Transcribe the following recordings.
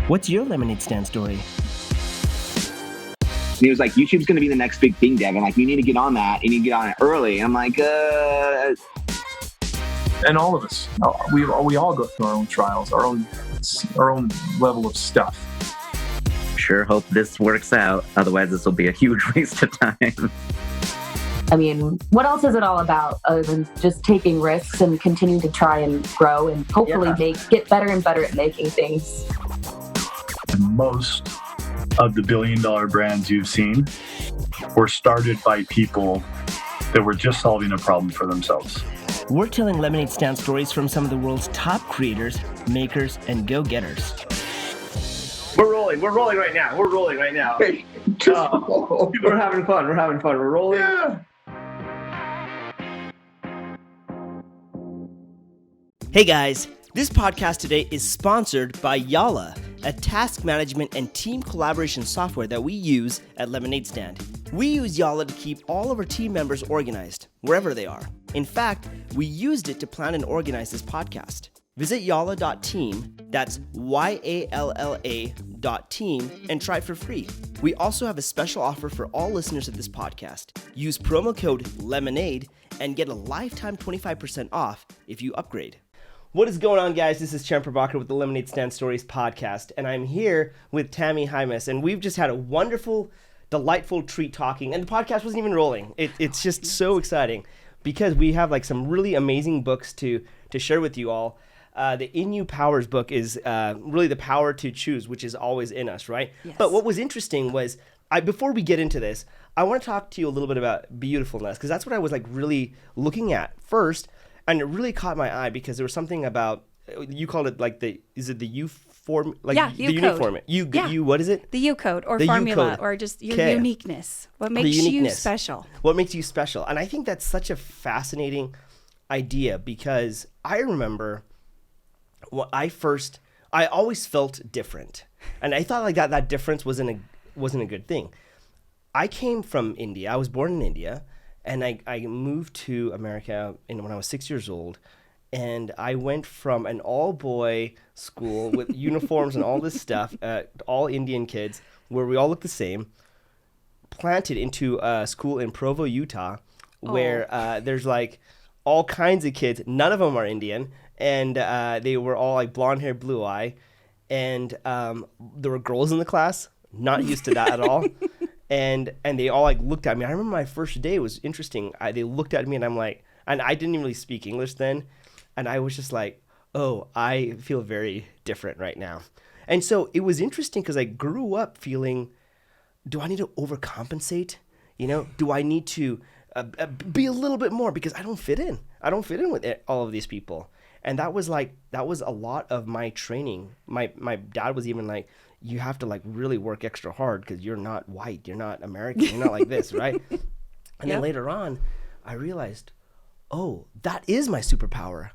What's your lemonade stand story? And he was like, YouTube's going to be the next big thing, Devin. Like, you need to get on that. You need to get on it early. And I'm like, And all of us, we all go through our own trials, our own level of stuff. Sure hope this works out. Otherwise, this will be a huge waste of time. I mean, what else is it all about other than just taking risks and continuing to try and grow and hopefully get better and better at making things? Most of the billion-dollar brands you've seen were started by people that were just solving a problem for themselves. We're telling lemonade stand stories from some of the world's top creators, makers, and go-getters. We're rolling right now. Hey, We're having fun. We're rolling. Yeah. Hey guys, this podcast today is sponsored by Yalla, a task management and team collaboration software that we use at Lemonade Stand. We use Yalla to keep all of our team members organized, wherever they are. In fact, we used it to plan and organize this podcast. Visit yalla.team, that's YALLA.team, and try it for free. We also have a special offer for all listeners of this podcast. Use promo code LEMONADE and get a lifetime 25% off if you upgrade. What is going on, guys? This is Champ Prabhakar with the Lemonade Stand Stories podcast, and I'm here with Tami Hymas, and we've just had a wonderful, delightful treat talking, and the podcast wasn't even rolling. It's just so exciting because we have like some really amazing books to share with you all. The InUpowers book is really the power to choose, which is always in us, right? Yes. But what was interesting was, before we get into this, I want to talk to you a little bit about Beautifulness, because that's what I was like really looking at first. And it really caught my eye because there was something about, you called it like is it the U form? Like yeah, the unique format. You, what is it? The U code or the formula U-code. or just your Okay. uniqueness. What makes you special? What makes you special? And I think that's such a fascinating idea because I remember I always felt different. And I thought like that difference wasn't a good thing. I came from India. I was born in India. And I moved to America when I was 6 years old, and I went from an all-boy school with uniforms and all this stuff, all Indian kids, where we all look the same, planted into a school in Provo, Utah, where there's like all kinds of kids. None of them are Indian, and they were all like blonde hair, blue eye, and there were girls in the class. Not used to that at all. And they all like looked at me. I remember my first day was interesting. They looked at me and I'm like, and I didn't even really speak English then. And I was just like, oh, I feel very different right now. And so it was interesting because I grew up feeling, do I need to overcompensate? You know, do I need to be a little bit more because I don't fit in. I don't fit in with all of these people. And that was a lot of my training. My dad was even like, you have to like really work extra hard because you're not white, you're not American, you're not like this, right? And then later on, I realized, oh, that is my superpower.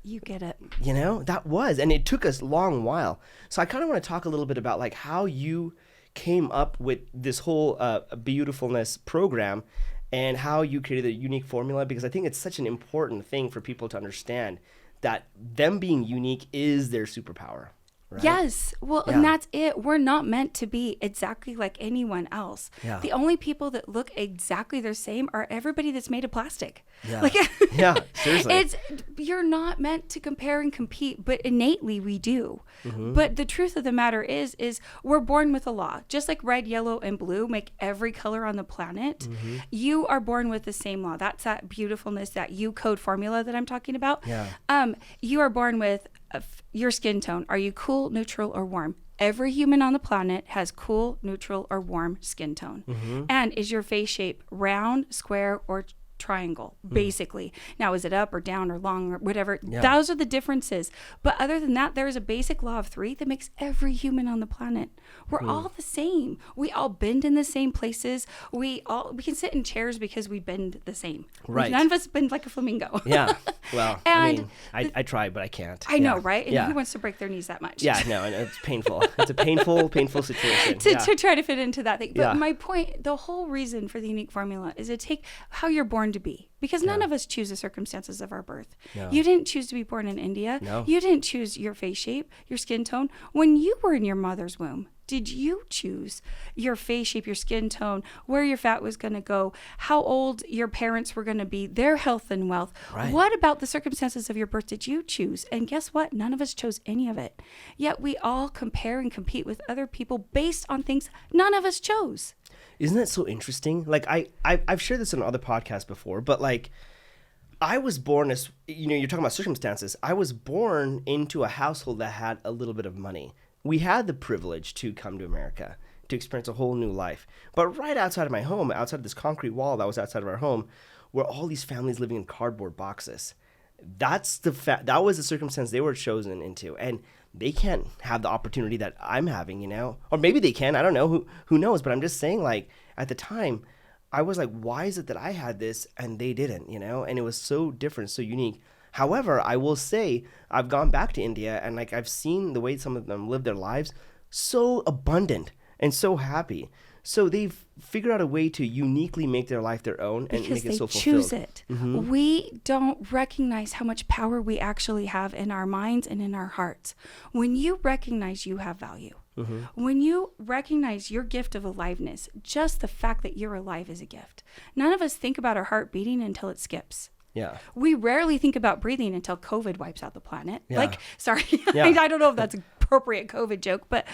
You get it. You know, that was, and it took us a long while. So I kind of want to talk a little bit about like how you came up with this whole Beautifulness program and how you created a unique formula, because I think it's such an important thing for people to understand that them being unique is their superpower. Right? Yes. Well, and that's it. We're not meant to be exactly like anyone else. Yeah. The only people that look exactly the same are everybody that's made of plastic. Yeah. Like, yeah, seriously. You're not meant to compare and compete, but innately we do. Mm-hmm. But the truth of the matter is we're born with a law. Just like red, yellow, and blue make every color on the planet, mm-hmm. you are born with the same law. That's that beautifulness, that U code formula that I'm talking about. Yeah. You are born with your skin tone. Are you cool, neutral, or warm? Every human on the planet has cool, neutral, or warm skin tone. Mm-hmm. And is your face shape round, square, or triangle, basically? Now, is it up or down or long or whatever? Yeah. Those are the differences. But other than that, there is a basic law of three that makes every human on the planet. We're all the same. We all bend in the same places. We can sit in chairs because we bend the same. Right. None of us bend like a flamingo. Yeah. Well, And I try, but I can't. I know, right? And yeah. who wants to break their knees that much? Yeah, no, and it's painful. It's a painful situation. to try to fit into that thing. But Yeah. my point, the whole reason for the unique formula is to take how you're born born to be, because none of us choose the circumstances of our birth. No. You didn't choose to be born in India. No. You didn't choose your face shape, your skin tone. When you were in your mother's womb, did you choose your face shape, your skin tone, where your fat was going to go, how old your parents were going to be, their health and wealth? Right. What about the circumstances of your birth did you choose? And guess what? None of us chose any of it. Yet we all compare and compete with other people based on things none of us chose. Isn't that so interesting? Like I've shared this on other podcasts before, but like I was born as, you know, you're talking about circumstances. I was born into a household that had a little bit of money. We had the privilege to come to America, to experience a whole new life. But right outside of my home, outside of this concrete wall that was outside of our home, were all these families living in cardboard boxes. That was the circumstance they were chosen into. And they can't have the opportunity that I'm having, you know? Or maybe they can, I don't know, who knows? But I'm just saying, like, at the time, I was like, why is it that I had this and they didn't, you know? And it was so different, so unique. However, I will say I've gone back to India and like I've seen the way some of them live their lives, so abundant and so happy. So they've figured out a way to uniquely make their life their own and because make it so fulfilled. choose it. We don't recognize how much power we actually have in our minds and in our hearts. When you recognize you have value, when you recognize your gift of aliveness, just the fact that you're alive is a gift. None of us think about our heart beating until it skips. Yeah. We rarely think about breathing until COVID wipes out the planet. Yeah. Like, sorry, Yeah. I don't know if that's an appropriate COVID joke, but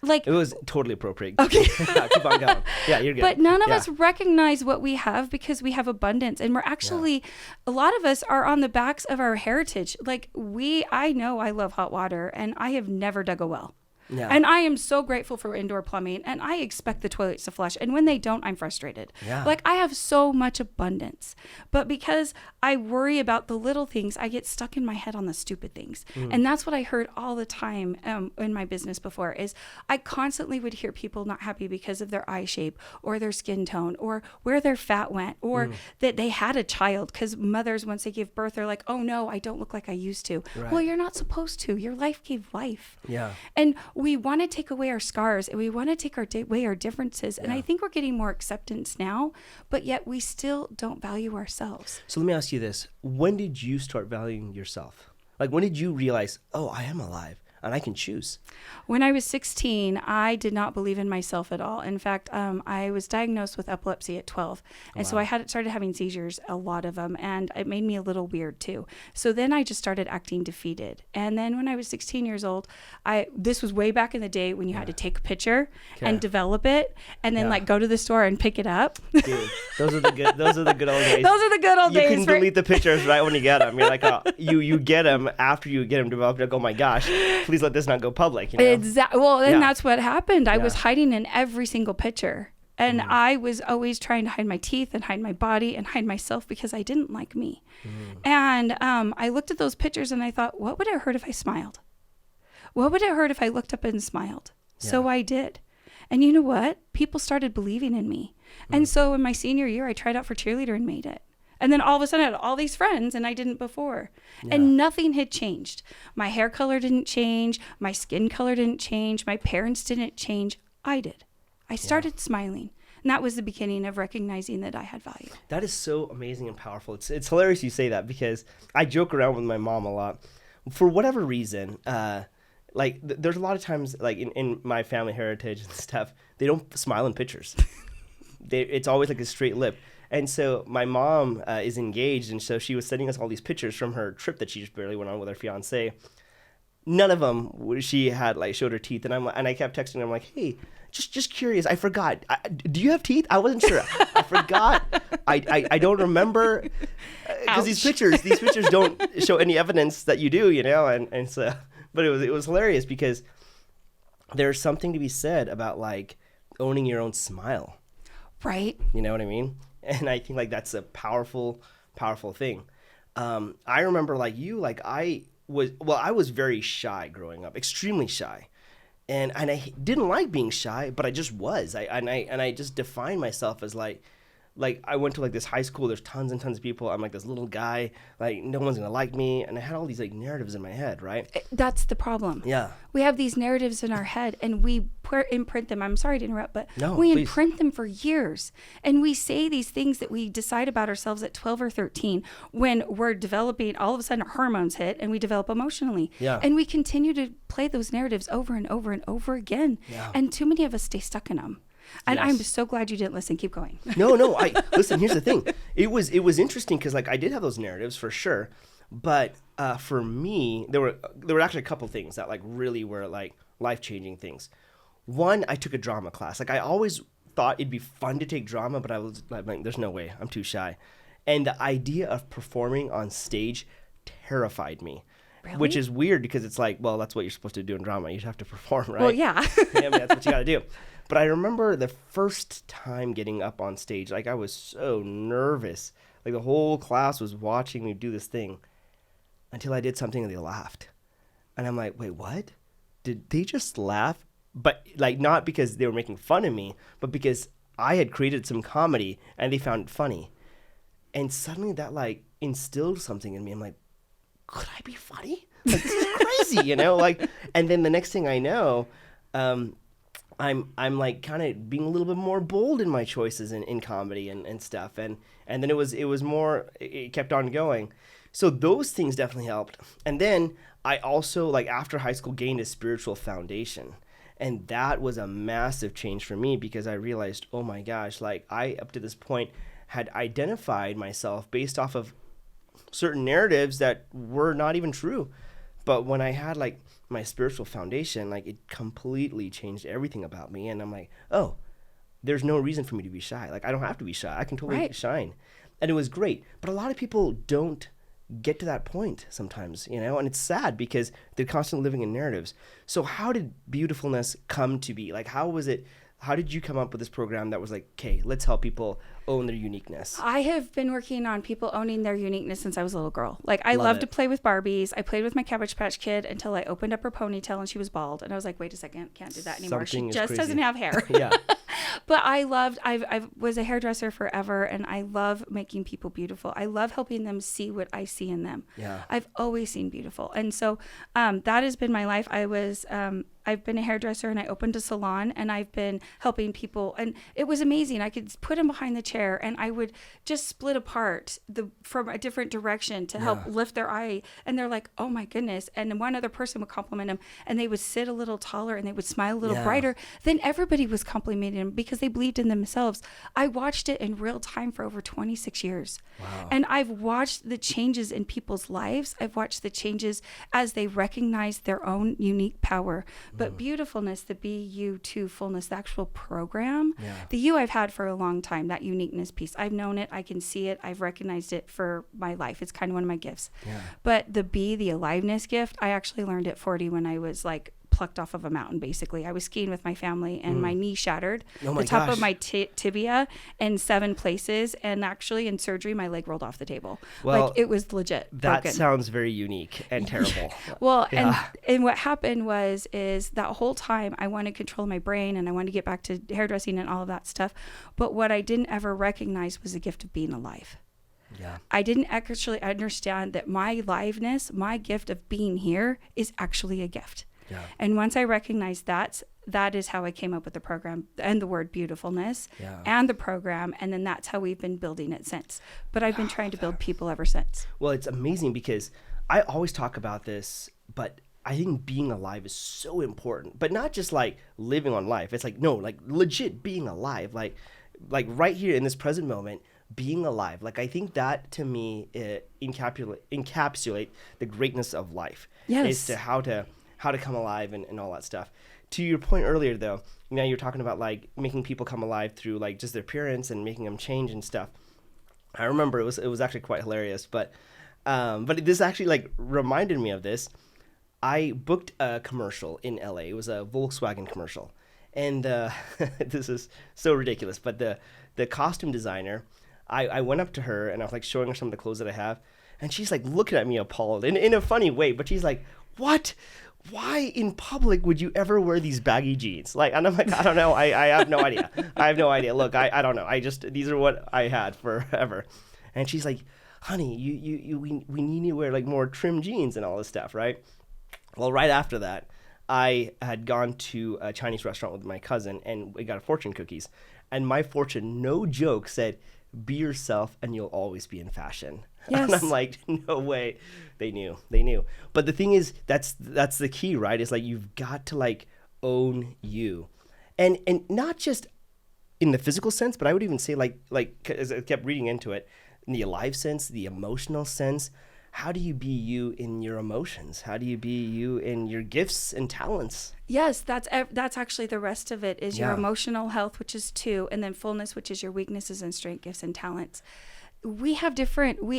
like, It was totally appropriate. Okay. Keep on going. Yeah, you're good. but none of Yeah. us recognize what we have because we have abundance. And we're actually, a lot of us are on the backs of our heritage. Like I know I love hot water and I have never dug a well. Yeah. And I am so grateful for indoor plumbing, and I expect the toilets to flush. And when they don't, I'm frustrated. Yeah. Like I have so much abundance, but because I worry about the little things, I get stuck in my head on the stupid things. And that's what I heard all the time in my business before is I constantly would hear people not happy because of their eye shape or their skin tone or where their fat went or that they had a child, because mothers, once they give birth, they're like, oh no, I don't look like I used to. Right. Well, you're not supposed to. Your life gave life. Yeah. And we want to take away our scars and we want to take away our differences. And I think we're getting more acceptance now, but yet we still don't value ourselves. So let me ask you this. When did you start valuing yourself? Like, when did you realize, oh, I am alive and I can choose? When I was 16, I did not believe in myself at all. In fact, I was diagnosed with epilepsy at 12. And so I started having seizures, a lot of them, and it made me a little weird too. So then I just started acting defeated. And then when I was 16 years old, this was way back in the day when you had to take a picture and develop it and then like go to the store and pick it up. Dude, those are the good old days. Those are the good old You days. can delete the pictures right when you get them. You're like, oh, you get them after you get them developed. You're like, oh my gosh, please let this not go public. You know? Exactly. Well, and Yeah. that's what happened. I was Yeah. hiding in every single picture. And I was always trying to hide my teeth and hide my body and hide myself because I didn't like me. And I looked at those pictures and I thought, what would it hurt if I smiled? What would it hurt if I looked up and smiled? So I did. And you know what? People started believing in me. And so in my senior year, I tried out for cheerleader and made it. And then all of a sudden I had all these friends and I didn't before. And nothing had changed. My hair color didn't change. My skin color didn't change. My parents didn't change. I did. I started smiling. And that was the beginning of recognizing that I had value. That is so amazing and powerful. It's hilarious you say that because I joke around with my mom a lot. For whatever reason, there's a lot of times like in my family heritage and stuff, they don't smile in pictures. It's always like a straight lip. And so my mom is engaged, and so she was sending us all these pictures from her trip that she just barely went on with her fiance. None of them she had like showed her teeth, and I kept texting her. I'm like, hey, just curious. I forgot. Do you have teeth? I wasn't sure. I forgot. I don't remember because these pictures don't show any evidence that you do, you know. And so, but it was hilarious because there's something to be said about like owning your own smile. Right. You know what I mean? And I think like that's a powerful thing. I remember like you, like I was very shy growing up, extremely shy. And I didn't like being shy, but I just was. I just defined myself as like I went to like this high school, there's tons and tons of people. I'm like this little guy, like no one's gonna like me. And I had all these like narratives in my head, right? That's the problem. Yeah. We have these narratives in our head and we imprint them. I'm sorry to interrupt, but No, we please. imprint them for years. And we say these things that we decide about ourselves at 12 or 13 when we're developing, all of a sudden our hormones hit and we develop emotionally. Yeah. And we continue to play those narratives over and over and over again. Yeah. And too many of us stay stuck in them. And Yes. I'm so glad you didn't listen. Keep going. No. Listen. Here's the thing. It was interesting because like I did have those narratives for sure, but for me, there were actually a couple things that like really were like life-changing things. One, I took a drama class. Like I always thought it'd be fun to take drama, but I was like, there's no way. I'm too shy. And the idea of performing on stage terrified me. Really? Which is weird because it's like, well, that's what you're supposed to do in drama. You have to perform, right? Well, yeah. I mean, that's what you got to do. But I remember the first time getting up on stage, like I was so nervous. Like the whole class was watching me do this thing until I did something and they laughed. And I'm like, wait, what? Did they just laugh? But like not because they were making fun of me, but because I had created some comedy and they found it funny. And suddenly that like instilled something in me. I'm like, could I be funny? Like this is crazy, like, and then the next thing I know, I'm like kind of being a little bit more bold in my choices in comedy and stuff. And then it was more, it kept on going. So those things definitely helped. And then I also like after high school gained a spiritual foundation. And that was a massive change for me because I realized, oh my gosh, like I up to this point had identified myself based off of certain narratives that were not even true. But when I had like my spiritual foundation, like it completely changed everything about me. And I'm like, oh, there's no reason for me to be shy. Like I don't have to be shy. I can totally shine. And it was great. But a lot of people don't get to that point sometimes, and it's sad because they're constantly living in narratives. So how did Beautifulness come to be? Like, how did you come up with this program that was like, okay, let's help people own their uniqueness? I have been working on people owning their uniqueness since I was a little girl. Like I Love loved it. to play with Barbies. I played with my Cabbage Patch Kid until I opened up her ponytail and she was bald. And I was like, wait a second, can't do that anymore. Something She is just crazy. doesn't have hair. Yeah. But I was a hairdresser forever and I love making people beautiful. I love helping them see what I see in them. Yeah. I've always seen beautiful. And so that has been my life. I've been a hairdresser and I opened a salon and I've been helping people and it was amazing. I could put them behind the chair and I would just split apart from a different direction to help lift their eye. And they're like, oh my goodness. And then one other person would compliment them and they would sit a little taller and they would smile a little brighter. Then everybody was complimenting them because they believed in themselves. I watched it in real time for over 26 years. Wow. And I've watched the changes in people's lives. I've watched the changes as they recognize their own unique power. But Beautifulness, the BeUtoFullness, the actual program, the you I've had for a long time, that uniqueness piece. I've known it. I can see it. I've recognized it for my life. It's kind of one of my gifts. Yeah. But the aliveness gift, I actually learned at 40 when I was like plucked off of a mountain, basically. I was skiing with my family and my knee shattered. Oh my the top gosh. of my tibia in 7 places. And actually in surgery, my leg rolled off the table. Well, like it was legit That broken. sounds very unique and terrible. Well, and what happened is that whole time I wanted control of my brain and I wanted to get back to hairdressing and all of that stuff. But what I didn't ever recognize was the gift of being alive. Yeah. I didn't actually understand that my aliveness, my gift of being here is actually a gift. Yeah. And once I recognized that is how I came up with the program and the word Beautifulness and the program. And then that's how we've been building it since. But I've been trying to build people ever since. Well, it's amazing because I always talk about this, but I think being alive is so important, but not just like living on life. It's like, no, like legit being alive, like right here in this present moment, being alive. Like, I think that to me encapsulate the greatness of life. Yes. Is to how to come alive and all that stuff. To your point earlier, though, you're talking about like making people come alive through like just their appearance and making them change and stuff. I remember it was actually quite hilarious, but this actually like reminded me of this. I booked a commercial in LA. It was a Volkswagen commercial, and this is so ridiculous. But the costume designer, I went up to her and I was like showing her some of the clothes that I have, and she's like looking at me appalled in a funny way, but she's like, "What? Why in public would you ever wear these baggy jeans?" Like, and I'm like, I don't know. I have no idea. I have no idea. Look, I don't know. These are what I had forever. And she's like, "Honey, we need you to wear like more trim jeans and all this stuff, right?" Well, right after that, I had gone to a Chinese restaurant with my cousin, and we got fortune cookies. And my fortune, no joke, said, "Be yourself and you'll always be in fashion." Yes. And I'm like, no way. They knew. But the thing is, that's the key, right? It's like you've got to like own you. And not just in the physical sense, but I would even say like as I kept reading into it, in the alive sense, the emotional sense. How do you be you in your emotions? How do you be you in your gifts and talents? Yes, that's actually the rest of it is your Yeah. emotional health, which is 2, and then fullness, which is your weaknesses and strength, gifts and talents. We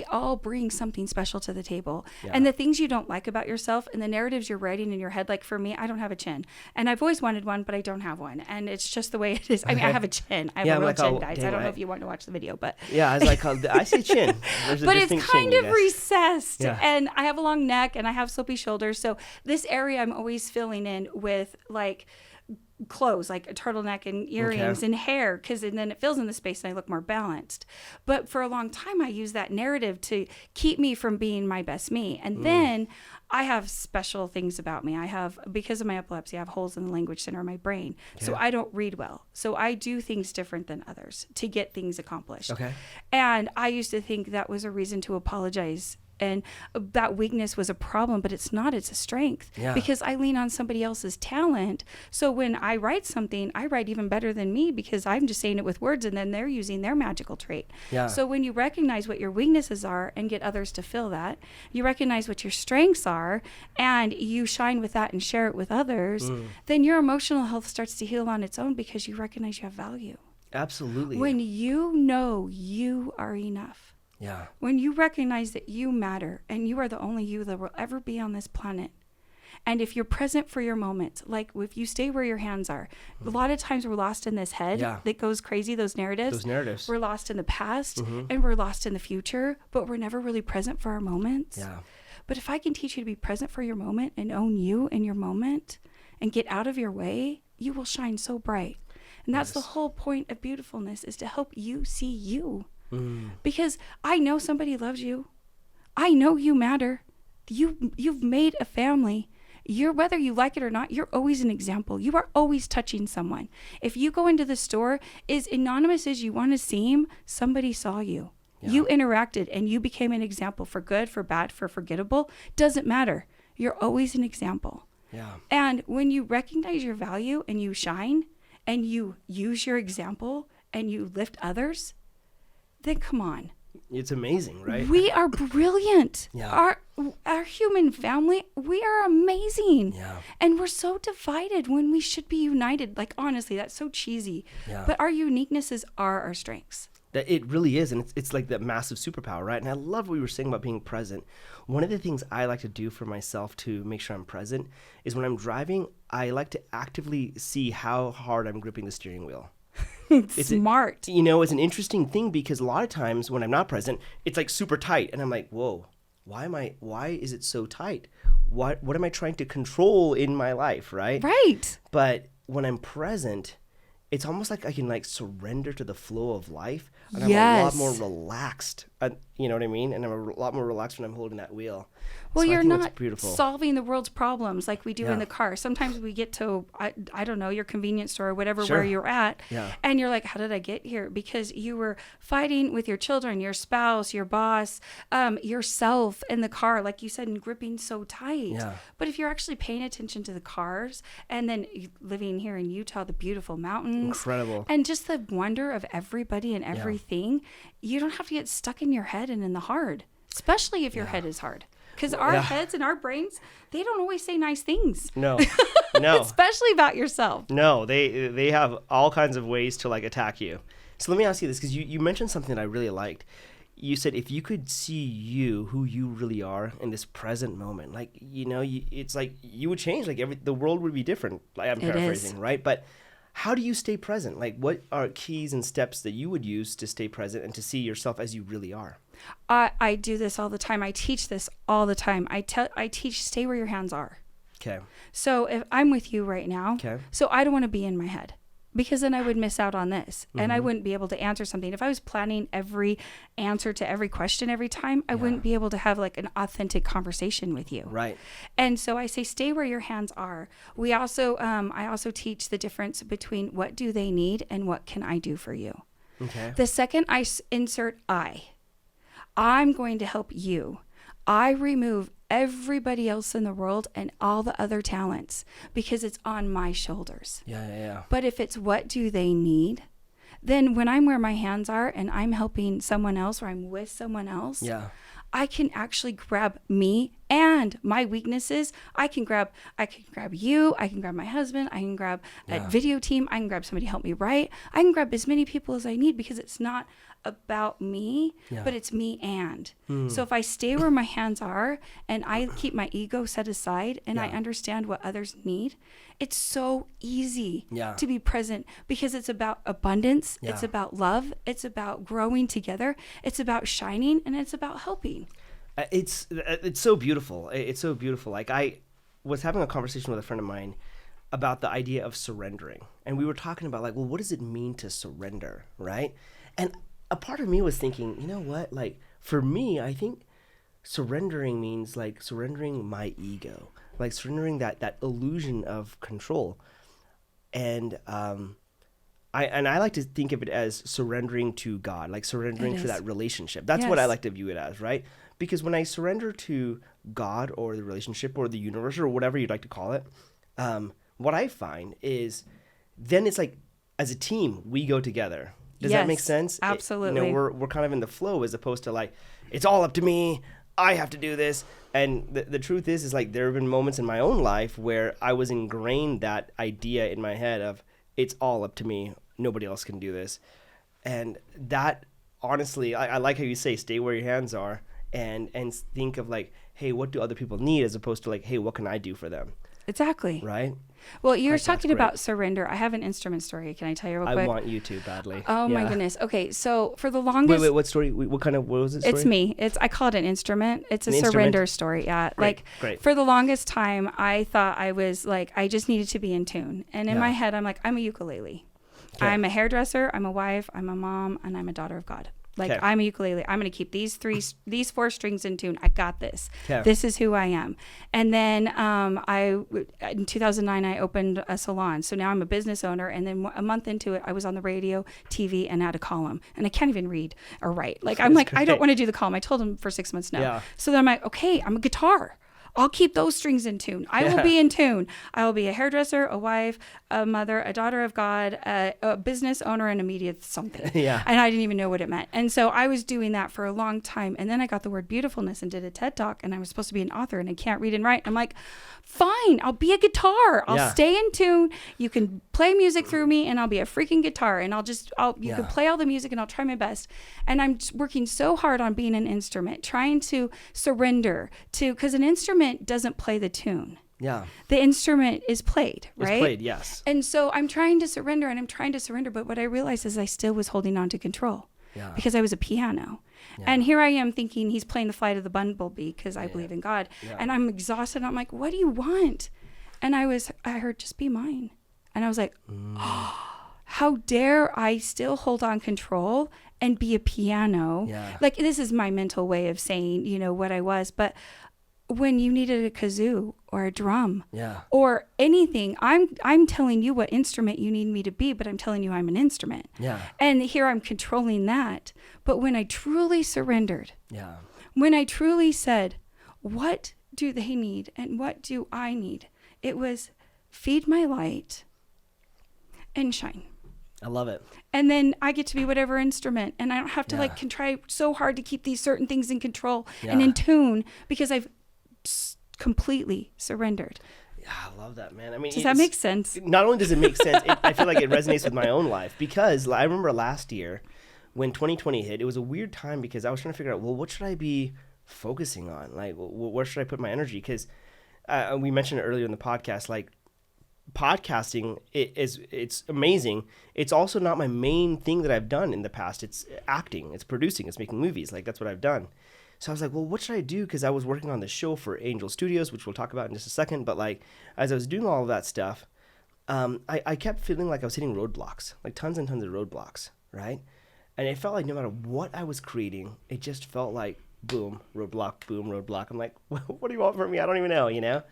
all bring something special to the table. Yeah. And the things you don't like about yourself and the narratives you're writing in your head, like for me, I don't have a chin. And I've always wanted one, but I don't have one. And it's just the way it is. I mean, I have a chin. I have a real chin, guys. I don't know if you want to watch the video, but. Yeah, I was like, I see chin. There's a but it's distinct kind chin, of you guys. recessed. Yeah. And I have a long neck and I have slopey shoulders. So this area I'm always filling in with like clothes, like a turtleneck and earrings and hair, and then it fills in the space and I look more balanced. But for a long time, I used that narrative to keep me from being my best me. And then I have special things about me. Because of my epilepsy, I have holes in the language center of my brain. Okay. So I don't read well. So I do things different than others to get things accomplished. Okay. And I used to think that was a reason to apologize. And that weakness was a problem, but it's not. It's a strength because I lean on somebody else's talent. So when I write something, I write even better than me because I'm just saying it with words and then they're using their magical trait. Yeah. So when you recognize what your weaknesses are and get others to fill that, you recognize what your strengths are and you shine with that and share it with others, then your emotional health starts to heal on its own because you recognize you have value. Absolutely. When you know you are enough. Yeah. When you recognize that you matter and you are the only you that will ever be on this planet. And if you're present for your moment, like if you stay where your hands are, a lot of times we're lost in this head that goes crazy, those narratives. We're lost in the past and we're lost in the future, but we're never really present for our moments. Yeah. But if I can teach you to be present for your moment and own you in your moment and get out of your way, you will shine so bright. And that's the whole point of beautifulness, is to help you see you. Because I know somebody loves you. I know you matter. You've made a family. Whether you like it or not, you're always an example. You are always touching someone. If you go into the store, as anonymous as you want to seem, somebody saw you. Yeah. You interacted and you became an example for good, for bad, for forgettable. Doesn't matter. You're always an example. Yeah. And when you recognize your value and you shine and you use your example and you lift others, then come on. It's amazing, right? We are brilliant. Yeah. Our human family, we are amazing. Yeah. And we're so divided when we should be united. Like, honestly, that's so cheesy. Yeah. But our uniquenesses are our strengths. It really is. And it's like that massive superpower, right? And I love what we were saying about being present. One of the things I like to do for myself to make sure I'm present is when I'm driving, I like to actively see how hard I'm gripping the steering wheel. It's smart. It's an interesting thing because a lot of times when I'm not present, it's like super tight. And I'm like, whoa, why is it so tight? What am I trying to control in my life, right? Right. But when I'm present, it's almost like I can like surrender to the flow of life. And I'm a lot more relaxed. You know what I mean? And I'm a lot more relaxed when I'm holding that wheel. Well, so you're not solving the world's problems like we do in the car. Sometimes we get to, I don't know, your convenience store or whatever, where you're at. Yeah. And you're like, how did I get here? Because you were fighting with your children, your spouse, your boss, yourself in the car, like you said, and gripping so tight. Yeah. But if you're actually paying attention to the cars and then living here in Utah, the beautiful mountains. Incredible. And just the wonder of everybody and everything, you don't have to get stuck in your head and in the hard, especially if your head is hard. Because our heads and our brains, they don't always say nice things. No. Especially about yourself. No, they have all kinds of ways to like attack you. So let me ask you this, because you mentioned something that I really liked. You said if you could see who you really are in this present moment, like, it's like you would change, like the world would be different. Like I'm paraphrasing, right? But how do you stay present? Like what are keys and steps that you would use to stay present and to see yourself as you really are? I do this all the time. I teach this all the time. I teach stay where your hands are. Okay. So if I'm with you right now, so I don't want to be in my head because then I would miss out on this and I wouldn't be able to answer something. If I was planning every answer to every question every time, I wouldn't be able to have like an authentic conversation with you. Right. And so I say, stay where your hands are. We also, I also teach the difference between what do they need and what can I do for you. Okay. The second I insert I'm going to help you. I remove everybody else in the world and all the other talents because it's on my shoulders. Yeah. But if it's what do they need, then when I'm where my hands are and I'm helping someone else or I'm with someone else, I can actually grab me and my weaknesses. I can grab you, I can grab my husband, I can grab a video team, I can grab somebody to help me write. I can grab as many people as I need because it's not about me, but it's me and. So if I stay where my hands are and I keep my ego set aside and I understand what others need, it's so easy to be present because it's about abundance, it's about love, it's about growing together, it's about shining, and it's about helping. It's so beautiful. It's so beautiful. Like I was having a conversation with a friend of mine about the idea of surrendering. And we were talking about like, well, what does it mean to surrender, right? And a part of me was thinking, you know what? Like for me, I think surrendering means like surrendering my ego, like surrendering that illusion of control. And I like to think of it as surrendering to God, like surrendering to that relationship. That's what I like to view it as, right? Because when I surrender to God or the relationship or the universe or whatever you'd like to call it, what I find is then it's like as a team, we go together. Does that make sense? Absolutely. We're kind of in the flow as opposed to like, it's all up to me. I have to do this. And the truth is like there have been moments in my own life where I was ingrained that idea in my head of it's all up to me. Nobody else can do this. And that honestly, I like how you say, stay where your hands are and think of like, hey, what do other people need as opposed to like, hey, what can I do for them? Exactly. Right? Well, you were talking about surrender. I have an instrument story. Can I tell you real quick? I want you to badly. Oh my goodness. Okay, so for the longest... Wait, what story? What was it story? It's me. I call it an instrument. It's a surrender story. Yeah. Great. For the longest time, I thought I was like, I just needed to be in tune. And in my head, I'm like, I'm a ukulele. Okay. I'm a hairdresser. I'm a wife. I'm a mom. And I'm a daughter of God. Like I'm a ukulele. I'm going to keep these 4 strings in tune. I got this. Okay. This is who I am. And then in 2009, I opened a salon. So now I'm a business owner. And then a month into it, I was on the radio, TV, and had a column. And I can't even read or write. Like I'm like, I don't want to do the column. I told him for 6 months no. Yeah. So then I'm like, okay, I'm a guitar. I'll keep those strings in tune. I will be in tune. I will be a hairdresser, a wife, a mother, a daughter of God, a business owner, and a media something. Yeah. And I didn't even know what it meant. And so I was doing that for a long time. And then I got the word Beautifulness and did a TED Talk. And I was supposed to be an author and I can't read and write. I'm like, fine, I'll be a guitar. I'll stay in tune. You can play music through me and I'll be a freaking guitar. And you can play all the music and I'll try my best. And I'm working so hard on being an instrument, trying to surrender to, because an instrument doesn't play the tune. Yeah. The instrument is played, right? It's played, yes. And so I'm trying to surrender, but what I realized is I still was holding on to control. Yeah. Because I was a piano. Yeah. And here I am thinking he's playing the Flight of the Bumblebee because I believe in God. Yeah. And I'm exhausted. I'm like, what do you want? And I heard, just be mine. And I was like, oh, how dare I still hold on control and be a piano? Yeah. Like, this is my mental way of saying, what I was. But when you needed a kazoo or a drum or anything, I'm telling you what instrument you need me to be, but I'm telling you I'm an instrument. Yeah. And here I'm controlling that. But when I truly surrendered, when I truly said, what do they need and what do I need? It was feed my light and shine. I love it. And then I get to be whatever instrument, and I don't have to try so hard to keep these certain things in control and in tune because I've completely surrendered. Yeah, I love that, man. I mean, does that make sense? Not only does it make sense, I feel like it resonates with my own life because I remember last year when 2020 hit, it was a weird time because I was trying to figure out, well, what should I be focusing on? Like, where should I put my energy? Because we mentioned it earlier in the podcast, like podcasting it's amazing. It's also not my main thing that I've done in the past. It's acting, it's producing, it's making movies. Like that's what I've done. So I was like, well, what should I do? Because I was working on this show for Angel Studios, which we'll talk about in just a second. But like, as I was doing all of that stuff, I kept feeling like I was hitting roadblocks, like tons and tons of roadblocks, right? And it felt like no matter what I was creating, it just felt like boom, roadblock, boom, roadblock. I'm like, what do you want from me? I don't even know, you know?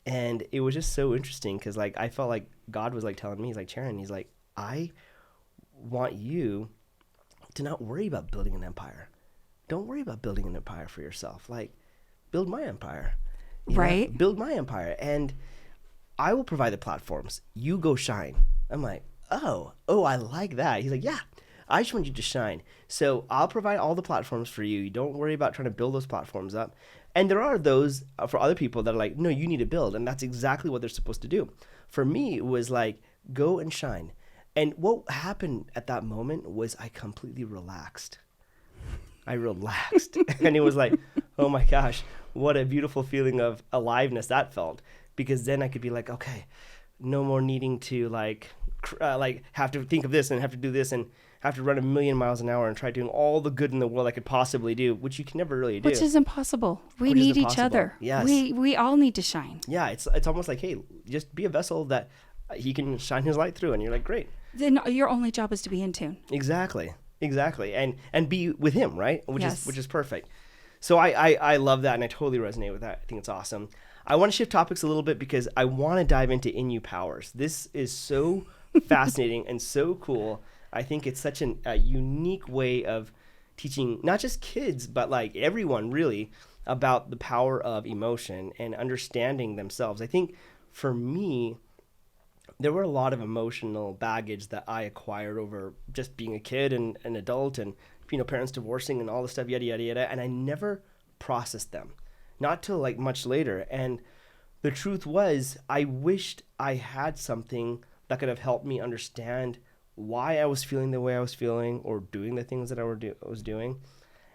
And it was just so interesting because like I felt like God was like telling me, he's like, Sharon, he's like, I want you to not worry about building an empire. Don't worry about building an empire for yourself. Like, build my empire. You know? Right. Build my empire. And I will provide the platforms. You go shine. I'm like, oh, I like that. He's like, yeah, I just want you to shine. So I'll provide all the platforms for you. You don't worry about trying to build those platforms up. And there are those for other people that are like, no, you need to build. And that's exactly what they're supposed to do. For me, it was like, go and shine. And what happened at that moment was I completely relaxed. I relaxed. And it was like, oh my gosh, what a beautiful feeling of aliveness that felt. Because then I could be like, okay, no more needing to like have to think of this and have to do this and have to run 1,000,000 miles an hour and try doing all the good in the world I could possibly do, which you can never really do. Which is impossible. We need each other. Yes. We all need to shine. Yeah, it's almost like, hey, just be a vessel that he can shine his light through. And you're like, great. Then your only job is to be in tune. Exactly. And be with him, right? Which is perfect. So I love that, and I totally resonate with that. I think it's awesome. I want to shift topics a little bit because I want to dive into InUpowers. This is so fascinating and so cool. I think it's such a unique way of teaching not just kids, but like everyone really about the power of emotion and understanding themselves. I think for me, there were a lot of emotional baggage that I acquired over just being a kid and an adult and, parents divorcing and all this stuff, yada, yada, yada. And I never processed them, not till like much later. And the truth was, I wished I had something that could have helped me understand why I was feeling the way I was feeling or doing the things that I was doing.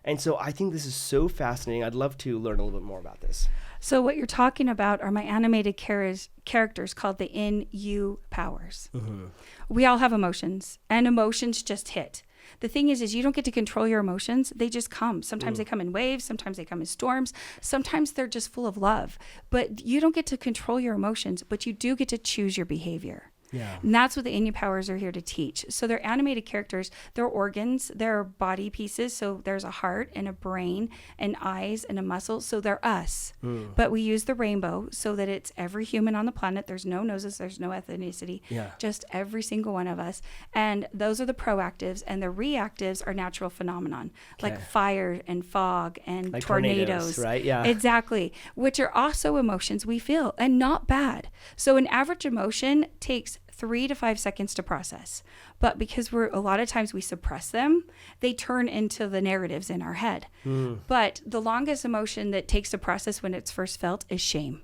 And so I think this is so fascinating. I'd love to learn a little bit more about this. So what you're talking about are my animated characters called the InUpowers. Mm-hmm. We all have emotions, and emotions just hit. The thing is you don't get to control your emotions. They just come. Sometimes they come in waves. Sometimes they come in storms. Sometimes they're just full of love. But you don't get to control your emotions, but you do get to choose your behavior. Yeah. And that's what the InUpowers are here to teach. So they're animated characters. They're organs. They're body pieces. So there's a heart and a brain and eyes and a muscle. So they're us. But we use the rainbow so that it's every human on the planet. There's no noses. There's no ethnicity. Yeah. Just every single one of us. And those are the proactives. And the reactives are natural phenomenon, like fire and fog and like tornadoes. Right? Yeah. Exactly. Which are also emotions we feel and not bad. So an average emotion takes 3 to 5 seconds to process. But because a lot of times we suppress them, they turn into the narratives in our head. But the longest emotion that takes to process when it's first felt is shame.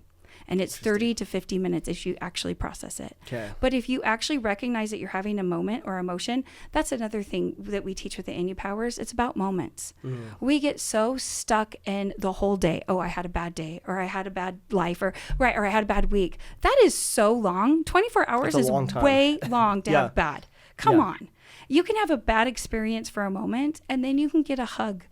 And it's 30 to 50 minutes if you actually process it. Okay. But if you actually recognize that you're having a moment or emotion, that's another thing that we teach with the InUpowers. It's about moments. We get so stuck in the whole day. Oh, I had a bad day, or I had a bad life, or I had a bad week. That is so long. 24 hours is way long to have bad. Come on. You can have a bad experience for a moment, and then you can get a hug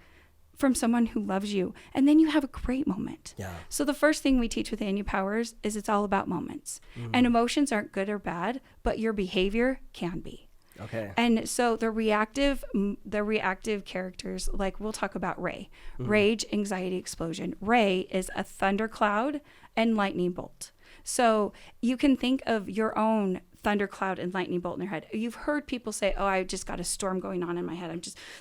from someone who loves you, and then you have a great moment. Yeah. So the first thing we teach with InUpowers is it's all about moments. And emotions aren't good or bad, but your behavior can be. Okay. And so the reactive characters, like we'll talk about Ray. Rage, anxiety, explosion. Ray is a thundercloud and lightning bolt. So you can think of your own thundercloud and lightning bolt in your head. You've heard people say, oh, I just got a storm going on in my head.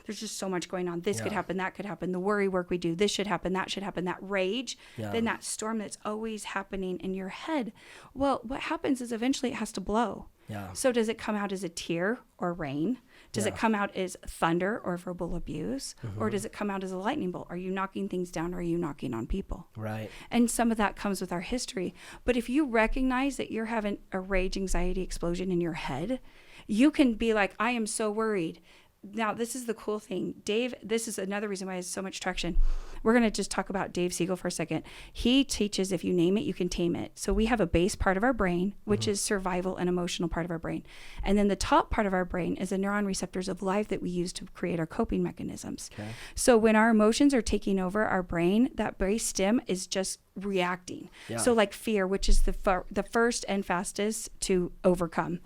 There's just so much going on. This could happen, that could happen. The worry work we do, this should happen, that should happen. That rage, then that storm that's always happening in your head. Well, what happens is eventually it has to blow. Yeah. So does it come out as a tear or rain? Does it come out as thunder or verbal abuse? Or does it come out as a lightning bolt? Are you knocking things down, or are you knocking on people? Right. And some of that comes with our history. But if you recognize that you're having a rage, anxiety, explosion in your head, you can be like, I am so worried. now this is the cool thing. Dave, this is another reason why it has so much traction. We're going to just talk about Dave Siegel for a second. He teaches if you name it, you can tame it. So we have a base part of our brain, which is survival and emotional part of our brain. And then the top part of our brain is the neuron receptors of life that we use to create our coping mechanisms. Okay. So when our emotions are taking over our brain, that base stem is just reacting. Yeah. So like fear, which is the first and fastest to overcome.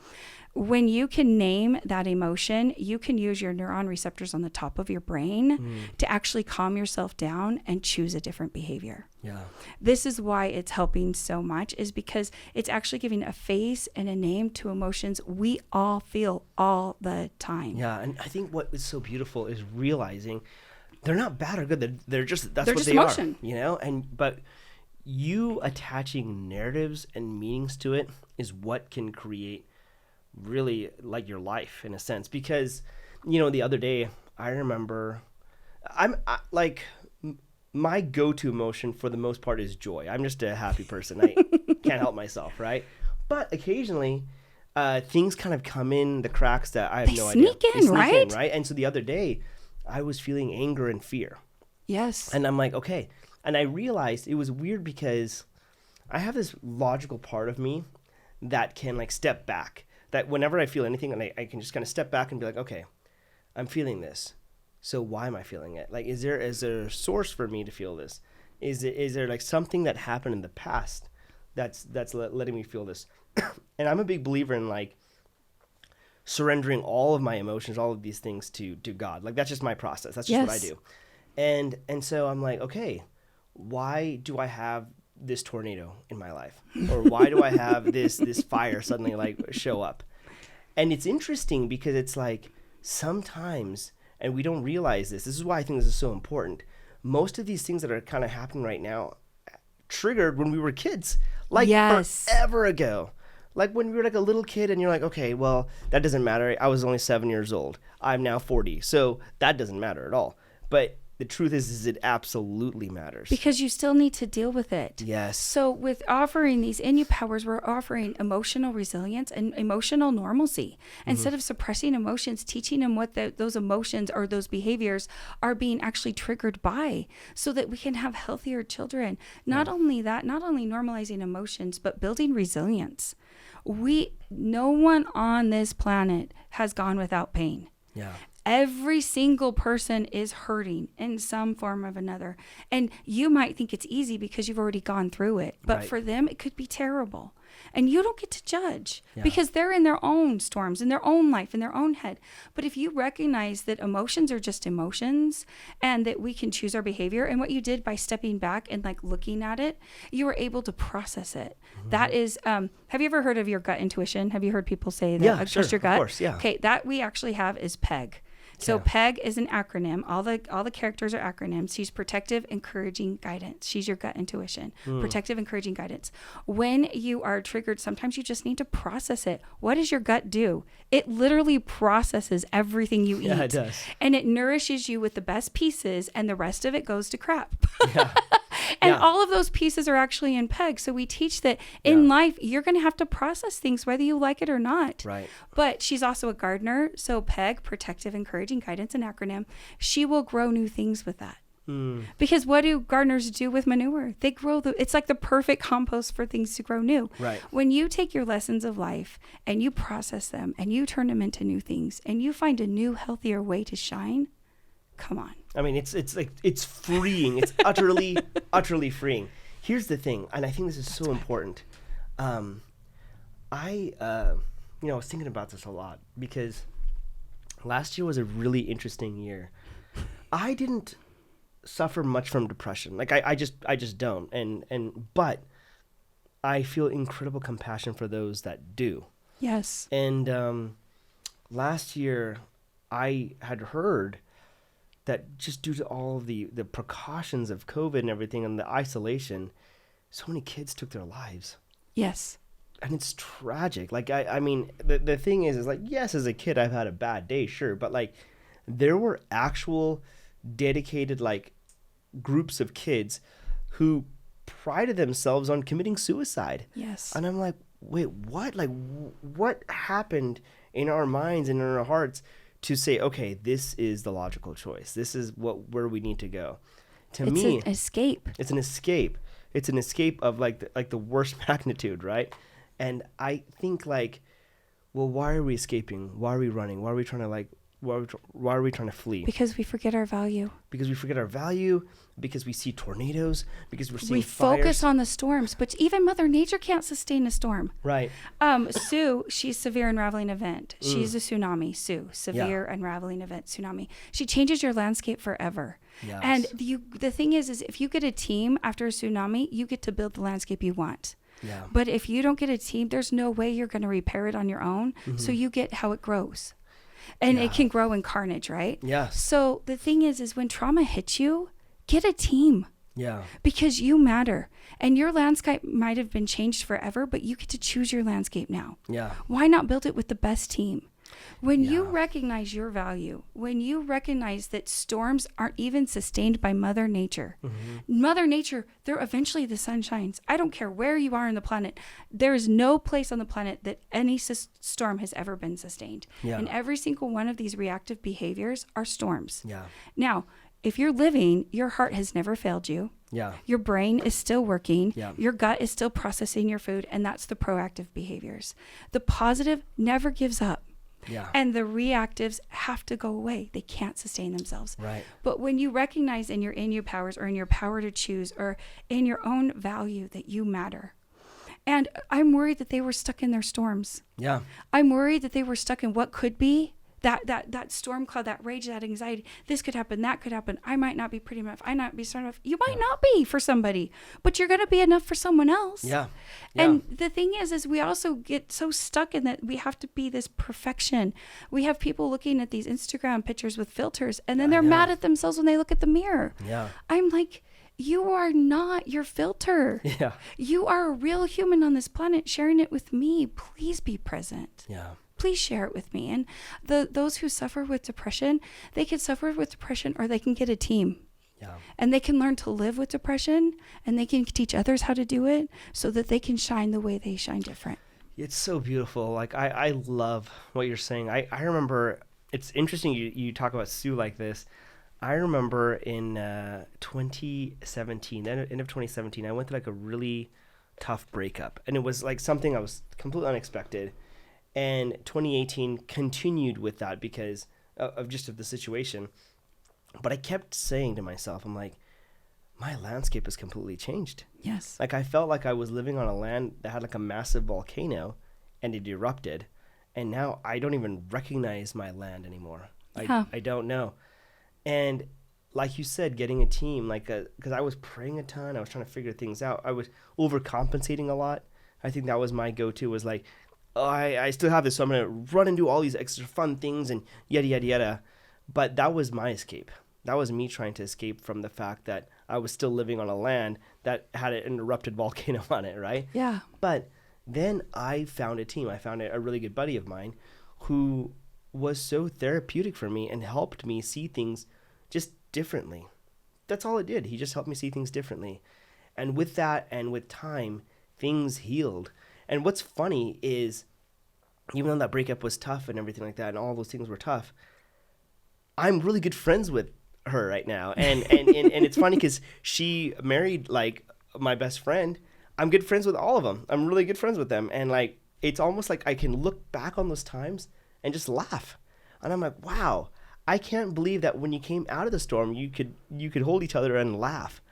When you can name that emotion, you can use your neuron receptors on the top of your brain to actually calm yourself down and choose a different behavior. Yeah. This is why it's helping so much, is because it's actually giving a face and a name to emotions we all feel all the time. Yeah, and I think what is so beautiful is realizing they're not bad or good. They're just they're just emotion. Are, you know? But you attaching narratives and meanings to it is what can create really like your life in a sense. Because the other day I remember my go-to emotion for the most part is joy. I'm just a happy person. I can't help myself, right? But occasionally things kind of come in the cracks that I have no idea. They sneak in, right? And so the other day I was feeling anger and fear. Yes. And I'm like, okay. And I realized it was weird because I have this logical part of me that can like step back. That whenever I feel anything, and I can just kind of step back and be like, okay, I'm feeling this. So why am I feeling it? Like, is there a source for me to feel this? Is there like something that happened in the past that's letting me feel this? And I'm a big believer in like surrendering all of my emotions, all of these things to God. Like that's just my process. That's just what I do. And so I'm like, okay, why do I have this tornado in my life? Or why do I have this fire suddenly like show up? And it's interesting because it's like sometimes, and we don't realize this is why I think this is so important. Most of these things that are kind of happening right now triggered when we were kids, like forever ago. Like when we were like a little kid and you're like, okay, well, that doesn't matter. I was only 7 years old. I'm now 40. So that doesn't matter at all. But the truth is it absolutely matters. Because you still need to deal with it. Yes. So with offering these InUpowers, we're offering emotional resilience and emotional normalcy. Instead of suppressing emotions, teaching them what those emotions or those behaviors are being actually triggered by, so that we can have healthier children. Not only that, not only normalizing emotions, but building resilience. No one on this planet has gone without pain. Yeah. Every single person is hurting in some form or another. And you might think it's easy because you've already gone through it. But for them, it could be terrible. And you don't get to judge because they're in their own storms, in their own life, in their own head. But if you recognize that emotions are just emotions and that we can choose our behavior, and what you did by stepping back and like looking at it, you were able to process it. That is, have you ever heard of your gut intuition? Have you heard people say that? Trust your gut? Of course, yeah. Okay, that we actually have is PEG. So PEG is an acronym. All the characters are acronyms. She's protective, encouraging, guidance. She's your gut intuition. Protective, encouraging, guidance. When you are triggered, sometimes you just need to process it. What does your gut do? It literally processes everything you eat. Yeah, it does. And it nourishes you with the best pieces, and the rest of it goes to crap. And all of those pieces are actually in PEG. So we teach that in life, you're going to have to process things whether you like it or not. Right. But she's also a gardener. So PEG, protective, encouraging, guidance, an acronym. She will grow new things with that. Because what do gardeners do with manure? They grow it's like the perfect compost for things to grow new. Right. When you take your lessons of life and you process them and you turn them into new things and you find a new, healthier way to shine, come on. I mean, it's like, it's freeing. It's utterly, utterly freeing. Here's the thing, and I think this is so important. I was thinking about this a lot because last year was a really interesting year. I didn't suffer much from depression. Like I just don't. But I feel incredible compassion for those that do. Yes. And last year I had heard that just due to all of the precautions of COVID and everything and the isolation, so many kids took their lives. Yes. And it's tragic. Like, I mean, the thing is like, yes, as a kid, I've had a bad day, sure. But like, there were actual dedicated like groups of kids who prided themselves on committing suicide. Yes. And I'm like, wait, what? Like, what happened in our minds and in our hearts to say, okay, this is the logical choice. This is where we need to go. To It's me, an escape. it's an escape. It's an escape of like the worst magnitude, right? And I think like, well, why are we escaping? Why are we running? Why are we trying to like? Why are we trying to flee? Because we forget our value. Because we forget our value. Because we see tornadoes. Because we're seeing We fires. focus on the storms, but even Mother Nature can't sustain a storm. Right. Sue, she's severe unraveling event. She's a tsunami. Sue, severe unraveling event, tsunami. She changes your landscape forever. Yes. And the thing is if you get a team after a tsunami, you get to build the landscape you want. Yeah. But if you don't get a team, there's no way you're going to repair it on your own. So you get how it grows. And it can grow in carnage, right? Yes. So the thing is when trauma hits you, get a team. Yeah. Because you matter. And your landscape might have been changed forever, but you get to choose your landscape now. Yeah. Why not build it with the best team? When you recognize your value, when you recognize that storms aren't even sustained by Mother Nature. Mother Nature, eventually the sun shines. I don't care where you are on the planet. There is no place on the planet that any storm has ever been sustained. Yeah. And every single one of these reactive behaviors are storms. Yeah. Now, if you're living, your heart has never failed you. Yeah. Your brain is still working. Yeah. Your gut is still processing your food. And that's the proactive behaviors. The positive never gives up. Yeah. And the reactives have to go away. They can't sustain themselves. Right. But when you recognize in your InUpowers or in your power to choose or in your own value that you matter. And I'm worried that they were stuck in their storms. Yeah. I'm worried that they were stuck in what could be. That storm cloud, that rage, that anxiety, this could happen, that could happen. I might not be pretty enough. I might not be strong enough. You might not be for somebody, but you're going to be enough for someone else. Yeah. And the thing is we also get so stuck in that we have to be this perfection. We have people looking at these Instagram pictures with filters, and then they're mad at themselves when they look at the mirror. Yeah. I'm like, you are not your filter. Yeah. You are a real human on this planet sharing it with me. Please be present. Yeah. Please share it with me. And those who suffer with depression, they can suffer with depression or they can get a team. Yeah. And they can learn to live with depression and they can teach others how to do it so that they can shine the way they shine different. It's so beautiful. Like, I love what you're saying. I remember, it's interesting you talk about Sue like this. I remember in 2017, end of 2017, I went through like a really tough breakup. And it was like something I was completely unexpected. And 2018 continued with that because of the situation. But I kept saying to myself, I'm like, my landscape has completely changed. Yes. Like, I felt like I was living on a land that had like a massive volcano and it erupted. And now I don't even recognize my land anymore. I don't know. And like you said, getting a team, because I was praying a ton. I was trying to figure things out. I was overcompensating a lot. I think that was my go-to, was like, oh, I still have this, so I'm going to run and do all these extra fun things and yada, yada, yada. But that was my escape. That was me trying to escape from the fact that I was still living on a land that had an erupted volcano on it, right? Yeah. But then I found a team. I found a really good buddy of mine who was so therapeutic for me and helped me see things just differently. That's all it did. He just helped me see things differently. And with that and with time, things healed. And what's funny is, even though that breakup was tough and everything like that, and all those things were tough, I'm really good friends with her right now. And it's funny because she married like my best friend. I'm good friends with all of them. I'm really good friends with them. And like, it's almost like I can look back on those times and just laugh. And I'm like, wow, I can't believe that when you came out of the storm, you could hold each other and laugh.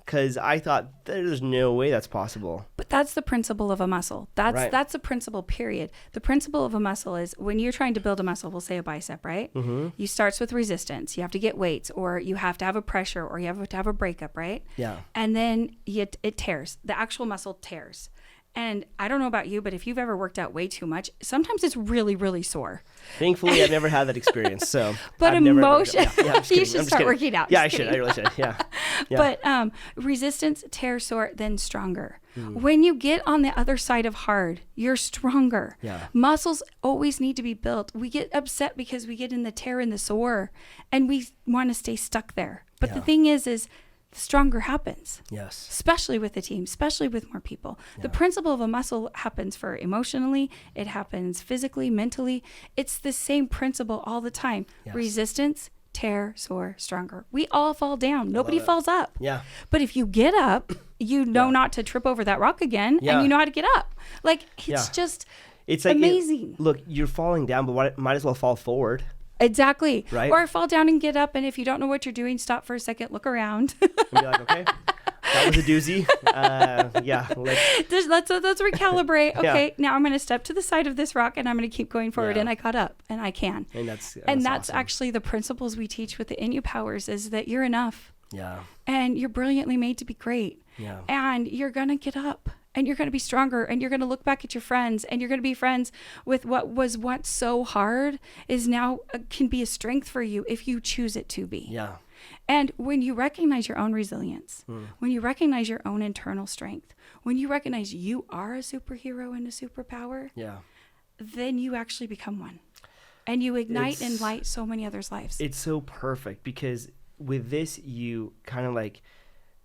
Because I thought there's no way that's possible. But that's the principle of a muscle. That's the principle, period. The principle of a muscle is when you're trying to build a muscle, we'll say a bicep, right? Mm-hmm. You starts with resistance. You have to get weights, or you have to have a pressure, or you have to have a breakup, right? Yeah. And then it tears. The actual muscle tears. And I don't know about you, but if you've ever worked out way too much, sometimes it's really, really sore. Thankfully, I've never had that experience. So, but emotion, you should start kidding. working out. Yeah, I should. I really should. Yeah. But resistance, tear, sore, then stronger. When you get on the other side of hard, you're stronger. Yeah. Muscles always need to be built. We get upset because we get in the tear and the sore, and we want to stay stuck there. But the thing is the stronger happens. Yes. Especially with a team, especially with more people. Yeah. The principle of a muscle happens for emotionally, it happens physically, mentally. It's the same principle all the time. Yes. Resistance, tear, soar, stronger. We all fall down. Nobody falls up. Yeah. But if you get up, you know not to trip over that rock again, and you know how to get up. Like, it's just it's like amazing. Look, you're falling down, but might as well fall forward. Exactly. Right? Or fall down and get up, and if you don't know what you're doing, stop for a second, look around. And be like, okay, that was a doozy. Let's recalibrate. Okay, now I'm going to step to the side of this rock, and I'm going to keep going forward. And I got up, and I can. And that's awesome. Actually the principles we teach with the InUpowers is that you're enough. Yeah. And you're brilliantly made to be great. Yeah. And you're going to get up. And you're going to be stronger, and you're going to look back at your friends, and you're going to be friends with what was once so hard is now can be a strength for you if you choose it to be. Yeah. And when you recognize your own resilience, when you recognize your own internal strength, when you recognize you are a superhero and a superpower, then you actually become one. And you ignite and light so many others' lives. It's so perfect because with this, you kind of like,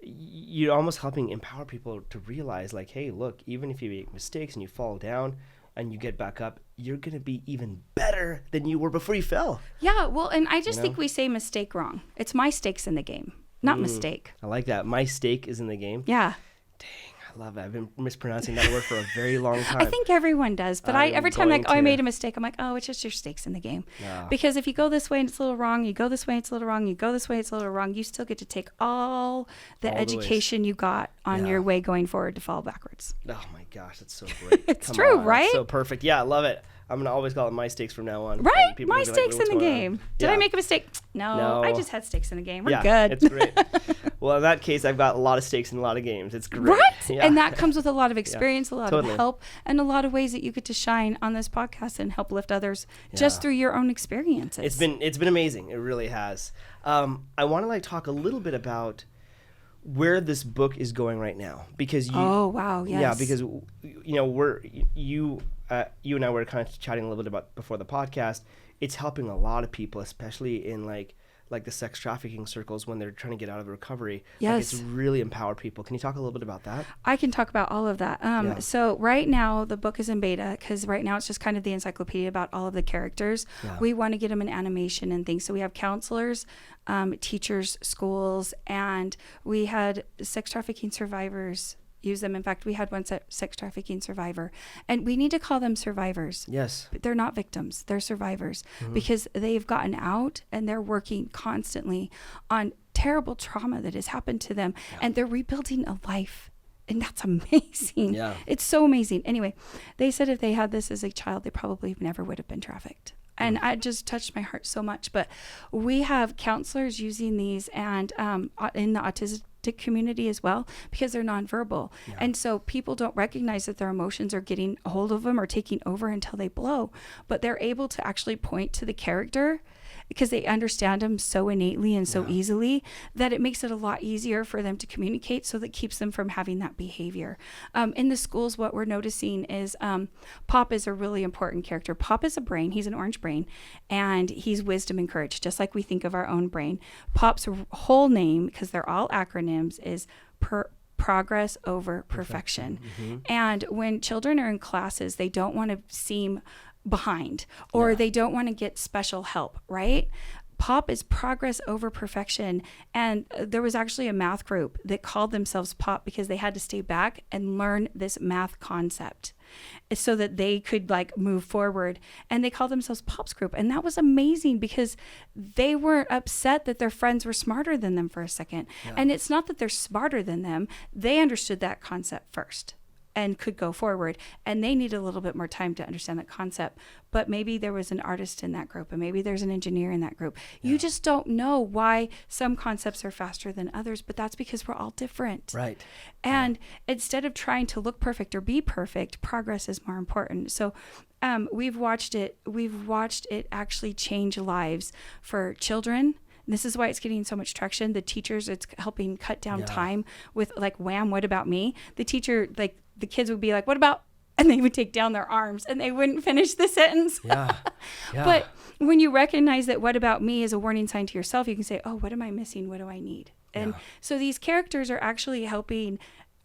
you're almost helping empower people to realize like, hey, look, even if you make mistakes and you fall down and you get back up, you're going to be even better than you were before you fell. Yeah, well, and I just think we say mistake wrong. It's my stakes in the game, not mistake. I like that. My stake is in the game. Yeah. Dang, I love it. I've been mispronouncing that word for a very long time. I think everyone does, but every time like, I made a mistake, I'm like, oh, it's just your stakes in the game. Yeah. Because if you go this way and it's a little wrong, you go this way, it's a little wrong, you go this way, it's a little wrong, you still get to take all the education you got on your way going forward to fall backwards. Oh my gosh, that's so great. It's true, right? That's so perfect. Yeah, I love it. I'm going to always call it my stakes from now on. Right? My stakes in the game. Did I make a mistake? No, I just had stakes in the game. We're good. It's great. Well, in that case, I've got a lot of stakes in a lot of games. It's great. Right? Yeah. And that comes with a lot of experience, a lot of help, and a lot of ways that you get to shine on this podcast and help lift others just through your own experiences. It's been amazing. It really has. I want to talk a little bit about where this book is going right now, because because you and I were kind of chatting a little bit about before the podcast. It's helping a lot of people, especially in like the sex trafficking circles when they're trying to get out of recovery. Yes. It's really empowered people. Can you talk a little bit about that? I can talk about all of that. So right now the book is in beta because right now it's just kind of the encyclopedia about all of the characters. Yeah. We want to get them in animation and things. So we have counselors, teachers, schools, and we had sex trafficking survivors use them. In fact, we had one sex trafficking survivor, and we need to call them survivors. Yes. But they're not victims. They're survivors because they've gotten out and they're working constantly on terrible trauma that has happened to them, and they're rebuilding a life. And that's amazing. Yeah. It's so amazing. Anyway, they said if they had this as a child, they probably never would have been trafficked. And it just touched my heart so much. But we have counselors using these and in the autistic community as well, because they're nonverbal. Yeah. And so people don't recognize that their emotions are getting a hold of them or taking over until they blow. But they're able to actually point to the character because they understand them so innately and so easily that it makes it a lot easier for them to communicate, so that keeps them from having that behavior. In the schools, what we're noticing is Pop is a really important character. Pop is a brain. He's an orange brain, and he's wisdom and courage, just like we think of our own brain. Pop's whole name, because they're all acronyms, is progress over perfection. And when children are in classes, they don't want to seem behind, or they don't want to get special help, right? Pop is progress over perfection. And there was actually a math group that called themselves Pop because they had to stay back and learn this math concept so that they could move forward. And they called themselves Pop's group. And that was amazing because they weren't upset that their friends were smarter than them for a second. Yeah. And it's not that they're smarter than them. They understood that concept first and could go forward, and they need a little bit more time to understand that concept. But maybe there was an artist in that group, and maybe there's an engineer in that group. You just don't know why some concepts are faster than others, but that's because we're all different. Right. And instead of trying to look perfect or be perfect, progress is more important. So we've watched it actually change lives for children. This is why it's getting so much traction. The teachers, it's helping cut down time with wham, what about me? The teacher, the kids would be like, what about, and they would take down their arms and they wouldn't finish the sentence. Yeah. But when you recognize that what about me is a warning sign to yourself, you can say, oh, what am I missing? What do I need? And so these characters are actually helping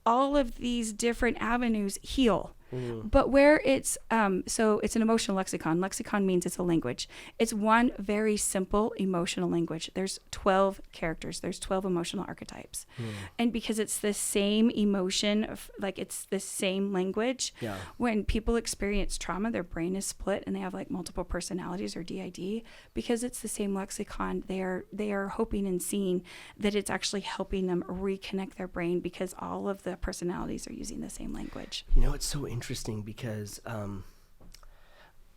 all of these different avenues heal. But where it's so it's an emotional lexicon. Lexicon means it's a language. It's one very simple emotional language. There's 12 characters. There's 12 emotional archetypes. And because it's the same emotion, like it's the same language, when people experience trauma, their brain is split and they have like multiple personalities or DID. Because it's the same lexicon, they are hoping and seeing that it's actually helping them reconnect their brain because all of the personalities are using the same language. You know, it's so interesting because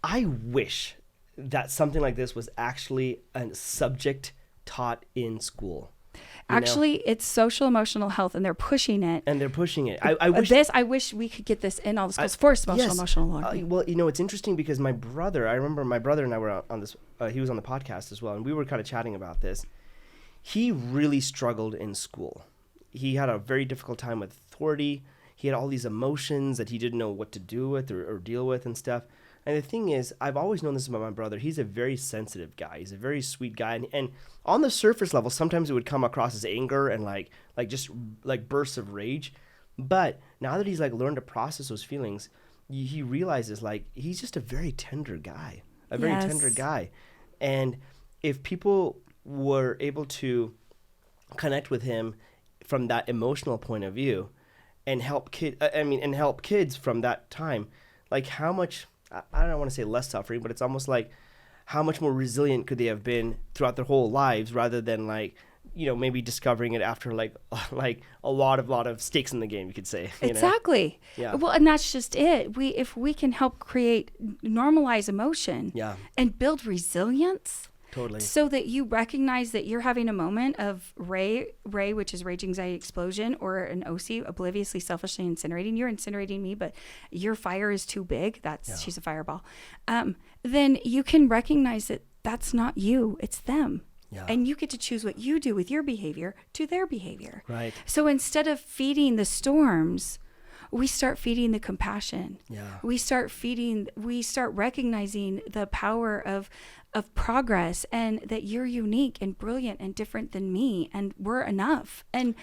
I wish that something like this was actually a subject taught in school. Actually, it's social emotional health, and they're pushing it. I wish we could get this in all the schools for social emotional learning. Well, you know, it's interesting because I remember my brother and I were on this. He was on the podcast as well, and we were kind of chatting about this. He really struggled in school. He had a very difficult time with authority. He had all these emotions that he didn't know what to do with or deal with and stuff. And the thing is, I've always known this about my brother. He's a very sensitive guy. He's a very sweet guy. And on the surface level, sometimes it would come across as anger and like just like bursts of rage. But now that he's like learned to process those feelings, he realizes like he's just a very tender guy, tender guy. And if people were able to connect with him from that emotional point of view and help kids from that time, like how much, I don't want to say less suffering, but it's almost like how much more resilient could they have been throughout their whole lives rather than like, you know, maybe discovering it after like a lot of stakes in the game, you could say. Exactly. Yeah. Well, and that's just it. If we can help normalize emotion and build resilience. Totally. So that you recognize that you're having a moment of Ray, which is rage, anxiety, explosion, or an OC, obliviously, selfishly incinerating. You're incinerating me, but your fire is too big. She's a fireball. Then you can recognize that that's not you, it's them. Yeah. And you get to choose what you do with your behavior to their behavior. Right. So instead of feeding the storms, we start feeding the compassion. Yeah. We start recognizing the power of progress and that you're unique and brilliant and different than me and we're enough. And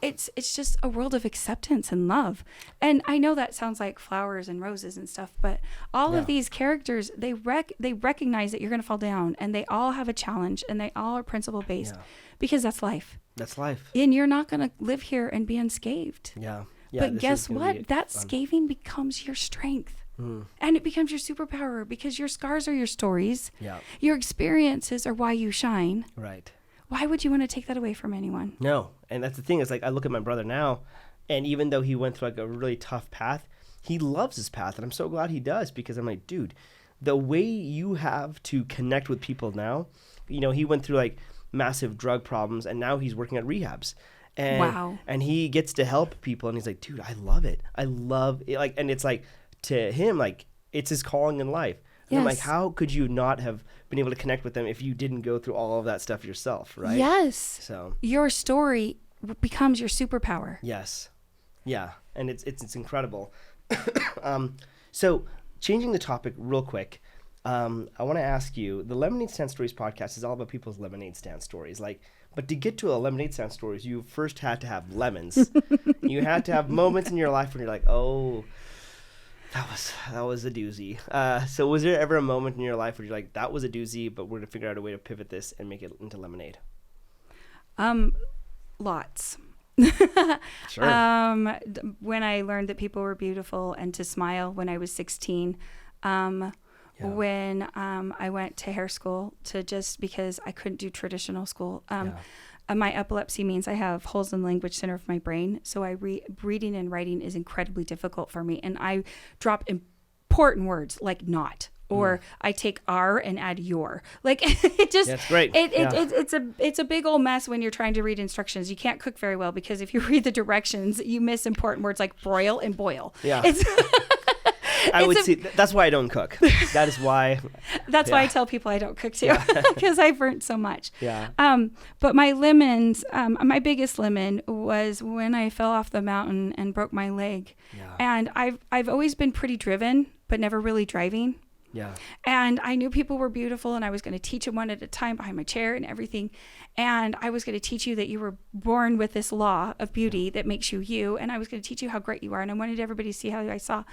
it's just a world of acceptance and love. And I know that sounds like flowers and roses and stuff, but all of these characters, they recognize that you're going to fall down and they all have a challenge and they all are principle based because that's life. That's life. And you're not going to live here and be unscathed. Yeah. But guess what? That scathing becomes your strength. And it becomes your superpower because your scars are your stories. Yeah. Your experiences are why you shine. Right. Why would you want to take that away from anyone? No. And that's the thing is like I look at my brother now, and even though he went through like a really tough path, he loves his path. And I'm so glad he does because I'm like, dude, the way you have to connect with people now, you know, he went through like massive drug problems and now he's working at rehabs. And he gets to help people and he's like, dude, I love it. I love it. Like, and it's like, to him, like it's his calling in life. And I'm like, how could you not have been able to connect with them if you didn't go through all of that stuff yourself, right? Yes. So your story becomes your superpower. Yes. Yeah. And it's incredible. So changing the topic real quick, I want to ask you, the Lemonade Stand Stories podcast is all about people's lemonade stand stories. But to get to a lemonade stand stories, you first had to have lemons. You had to have moments in your life when you're like, oh, that was a doozy. So was there ever a moment in your life where you're like, that was a doozy, but we're going to figure out a way to pivot this and make it into lemonade? Lots. Sure. When I learned that people were beautiful and to smile when I was 16. When I went to hair school because I couldn't do traditional school. My epilepsy means I have holes in the language center of my brain. So reading and writing is incredibly difficult for me. And I drop important words like not, or I take R and add your. Like it just, that's great. It's a big old mess when you're trying to read instructions. You can't cook very well because if you read the directions, you miss important words like broil and boil. Yeah. That's why I don't cook. That is why. That's why I tell people I don't cook too, because I've burnt so much. Yeah. But my lemons, my biggest lemon was when I fell off the mountain and broke my leg. Yeah. And I've always been pretty driven, but never really driving. Yeah. And I knew people were beautiful, and I was going to teach them one at a time behind my chair and everything. And I was going to teach you that you were born with this law of beauty that makes you you. And I was going to teach you how great you are. And I wanted everybody to see how I saw.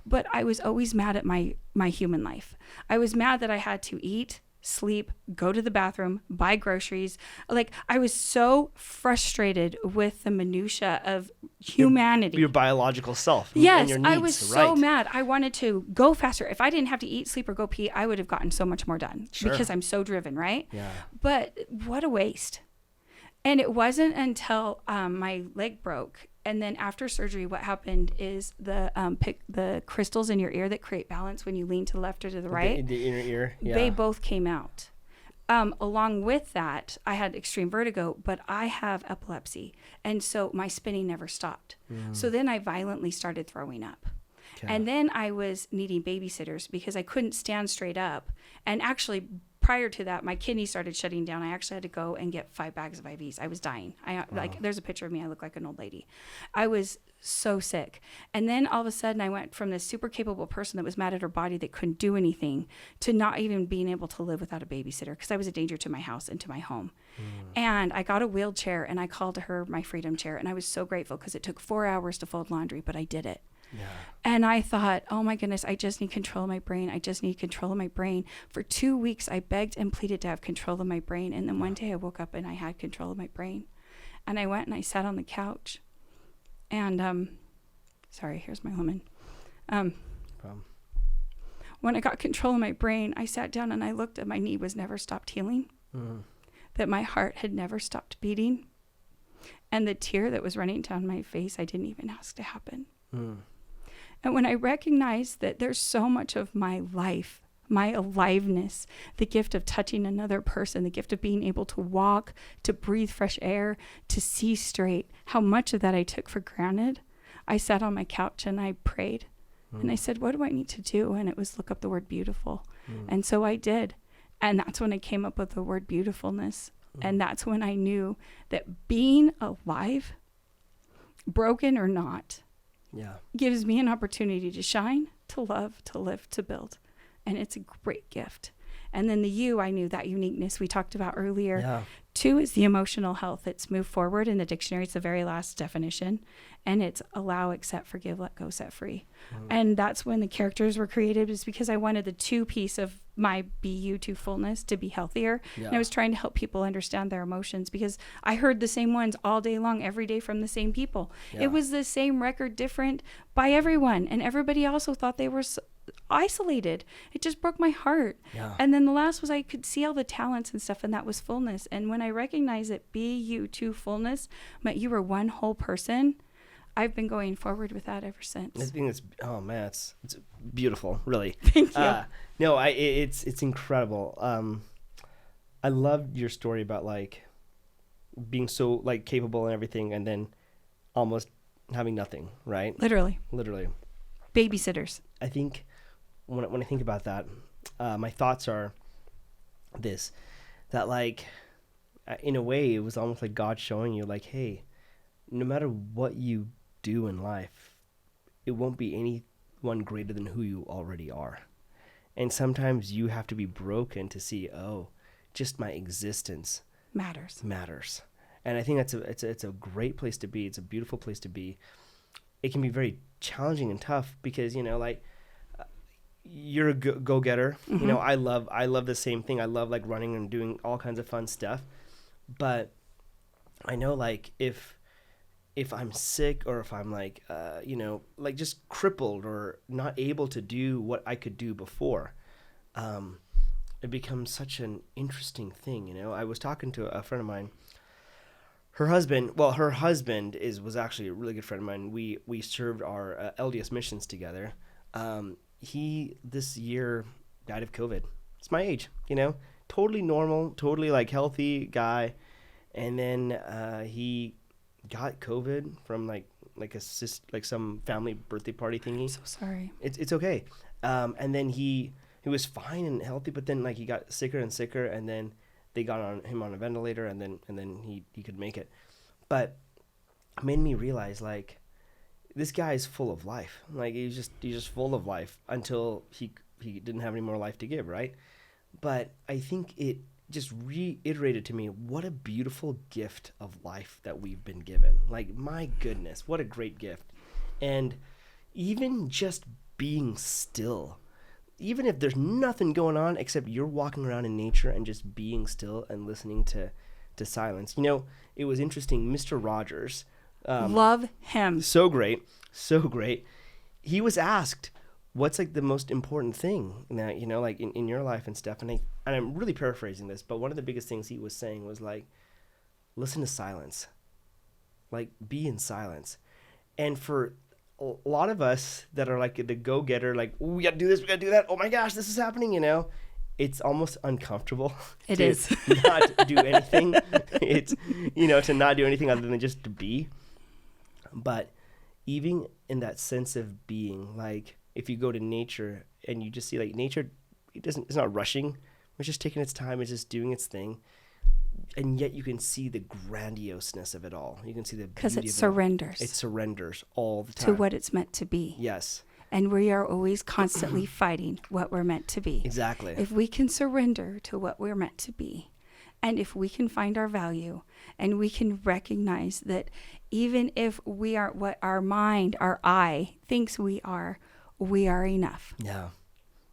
But I was always mad at my human life. I was mad that I had to eat, sleep, go to the bathroom, buy groceries. Like, I was so frustrated with the minutia of humanity. Your biological self. Yes, and your needs, I was so right. mad. I wanted to go faster. If I didn't have to eat, sleep, or go pee, I would have gotten so much more done because I'm so driven, right? Yeah. But what a waste. And it wasn't until my leg broke. And then after surgery, what happened is the crystals in your ear that create balance when you lean to the left or to the right, The inner ear. Yeah. they both came out. Along with that, I had extreme vertigo, but I have epilepsy. And so my spinning never stopped. So then I violently started throwing up. Okay. And then I was needing babysitters because I couldn't stand straight up. And actually, prior to that, my kidneys started shutting down. I actually had to go and get 5 bags of IVs. I was dying. Like, there's a picture of me. I look like an old lady. I was so sick. And then all of a sudden, I went from this super capable person that was mad at her body that couldn't do anything to not even being able to live without a babysitter because I was a danger to my house and to my home. And I got a wheelchair, and I called her my freedom chair. And I was so grateful because it took 4 hours to fold laundry, but I did it. Yeah. And I thought, oh my goodness, I just need control of my brain. I just need control of my brain. For 2 weeks, I begged and pleaded to have control of my brain. And then one day I woke up and I had control of my brain. And I went and I sat on the couch. And, sorry, here's my lemon. When I got control of my brain, I sat down and I looked at my knee was never stopped healing. That my heart had never stopped beating. And the tear that was running down my face, I didn't even ask to happen. And when I recognized that there's so much of my life, my aliveness, the gift of touching another person, the gift of being able to walk, to breathe fresh air, to see straight, how much of that I took for granted, I sat on my couch and I prayed. And I said, what do I need to do? And it was look up the word beautiful. And so I did. And that's when I came up with the word beautifulness. And that's when I knew that being alive, broken or not, gives me an opportunity to shine, to love, to live, to build. And it's a great gift. And then the U, I knew that uniqueness we talked about earlier. Yeah. 2 is the emotional health. It's move forward in the dictionary. It's the very last definition. And it's allow, accept, forgive, let go, set free. And that's when the characters were created, is because I wanted the 2 piece of my BeUtoFullness to be healthier. Yeah. And I was trying to help people understand their emotions because I heard the same ones all day long, every day from the same people. Yeah. It was the same record, different by everyone. And everybody also thought they were isolated. It just broke my heart. Yeah. And then the last was I could see all the talents and stuff, and that was fullness. And when I recognized that BeUtoFullness meant you were one whole person, I've been going forward with that ever since. I think it's, oh man, it's beautiful, really. Thank you. No, it's incredible. I loved your story about like being so like capable and everything, and then almost having nothing, right? Literally. Babysitters. I think when I think about that, my thoughts are this, that like in a way it was almost like God showing you like, hey, no matter what you do in life, it won't be anyone greater than who you already are. And sometimes you have to be broken to see, oh, just my existence Matters. And I think it's a great place to be. It's a beautiful place to be. It can be very challenging and tough because, you know, like you're a go-getter. Mm-hmm. You know, I love the same thing. I love like running and doing all kinds of fun stuff. But I know like if I'm sick or if I'm like, you know, like just crippled or not able to do what I could do before, it becomes such an interesting thing. You know, I was talking to a friend of mine. Her husband was actually a really good friend of mine. We served our LDS missions together. He this year died of COVID. It's my age, you know, totally normal, totally like healthy guy. And then he got COVID from like some family birthday party thingy. I'm so sorry. It's okay. And then he was fine and healthy, but then like he got sicker and sicker, and then they got him on a ventilator, and then he could make it. But it made me realize like this guy is full of life. Like he's just full of life until he didn't have any more life to give, right? But I think it just reiterated to me what a beautiful gift of life that we've been given. Like, my goodness, what a great gift. And even just being still, even if there's nothing going on except you're walking around in nature and just being still and listening to silence. You know, it was interesting. Mr. Rogers, love him. So great. He was asked, what's like the most important thing now, you know, like in your life and stuff. And I'm really paraphrasing this, but one of the biggest things he was saying was like, listen to silence, like be in silence. And for a lot of us that are like the go-getter, like, we got to do this, we got to do that. Oh my gosh, this is happening, you know, it's almost uncomfortable. It is. Not do anything. It's, you know, to not do anything other than just to be. But even in that sense of being, like, if you go to nature and you just see like nature, it's not rushing. It's just taking its time. It's just doing its thing. And yet you can see the grandioseness of it all. You can see the beauty because it of surrenders. It surrenders all the time. To what it's meant to be. Yes. And we are always constantly fighting what we're meant to be. Exactly. If we can surrender to what we're meant to be, and if we can find our value, and we can recognize that even if we are what our mind, our I thinks we are enough. Yeah.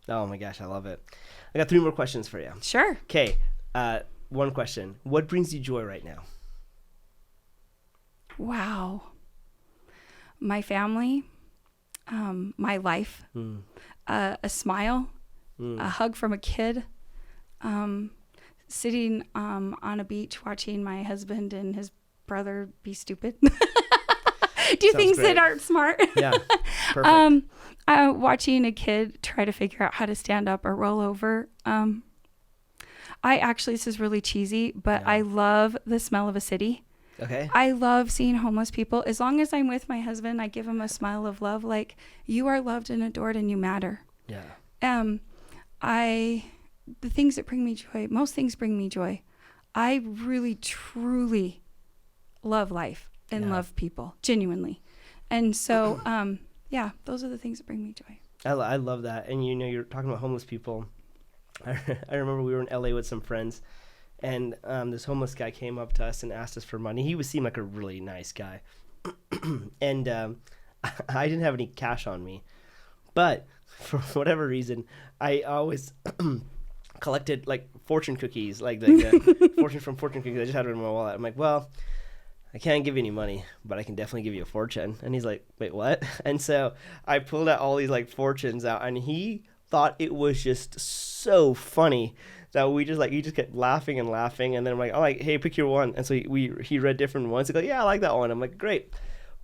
Oh my gosh, I love it. I got 3 more questions for you. Sure. Okay. One question. What brings you joy right now? Wow. My family, my life, a smile, a hug from a kid, sitting on a beach watching my husband and his brother be stupid. Do things great. that aren't smart. Yeah. Perfect. Watching a kid try to figure out how to stand up or roll over. This is really cheesy, but I love the smell of a city. Okay. I love seeing homeless people. As long as I'm with my husband, I give him a smile of love, like, you are loved and adored and you matter. Yeah. The things that bring me joy, most things bring me joy. I really, truly love life and love people, genuinely. And so, those are the things that bring me joy. I love that. And, you know, you're talking about homeless people. I remember we were in LA with some friends, and this homeless guy came up to us and asked us for money. He seemed like a really nice guy. And I didn't have any cash on me. But for whatever reason, I always collected like fortune cookies, like the fortune from fortune cookies. I just had it in my wallet. I'm like, well, I can't give you any money, but I can definitely give you a fortune. And he's like, wait, what? And so I pulled out all these like fortunes out, and he thought it was just so funny that he just kept laughing. And then I'm like, oh, like, hey, pick your one. And so he read different ones. He goes, yeah, I like that one. I'm like, great.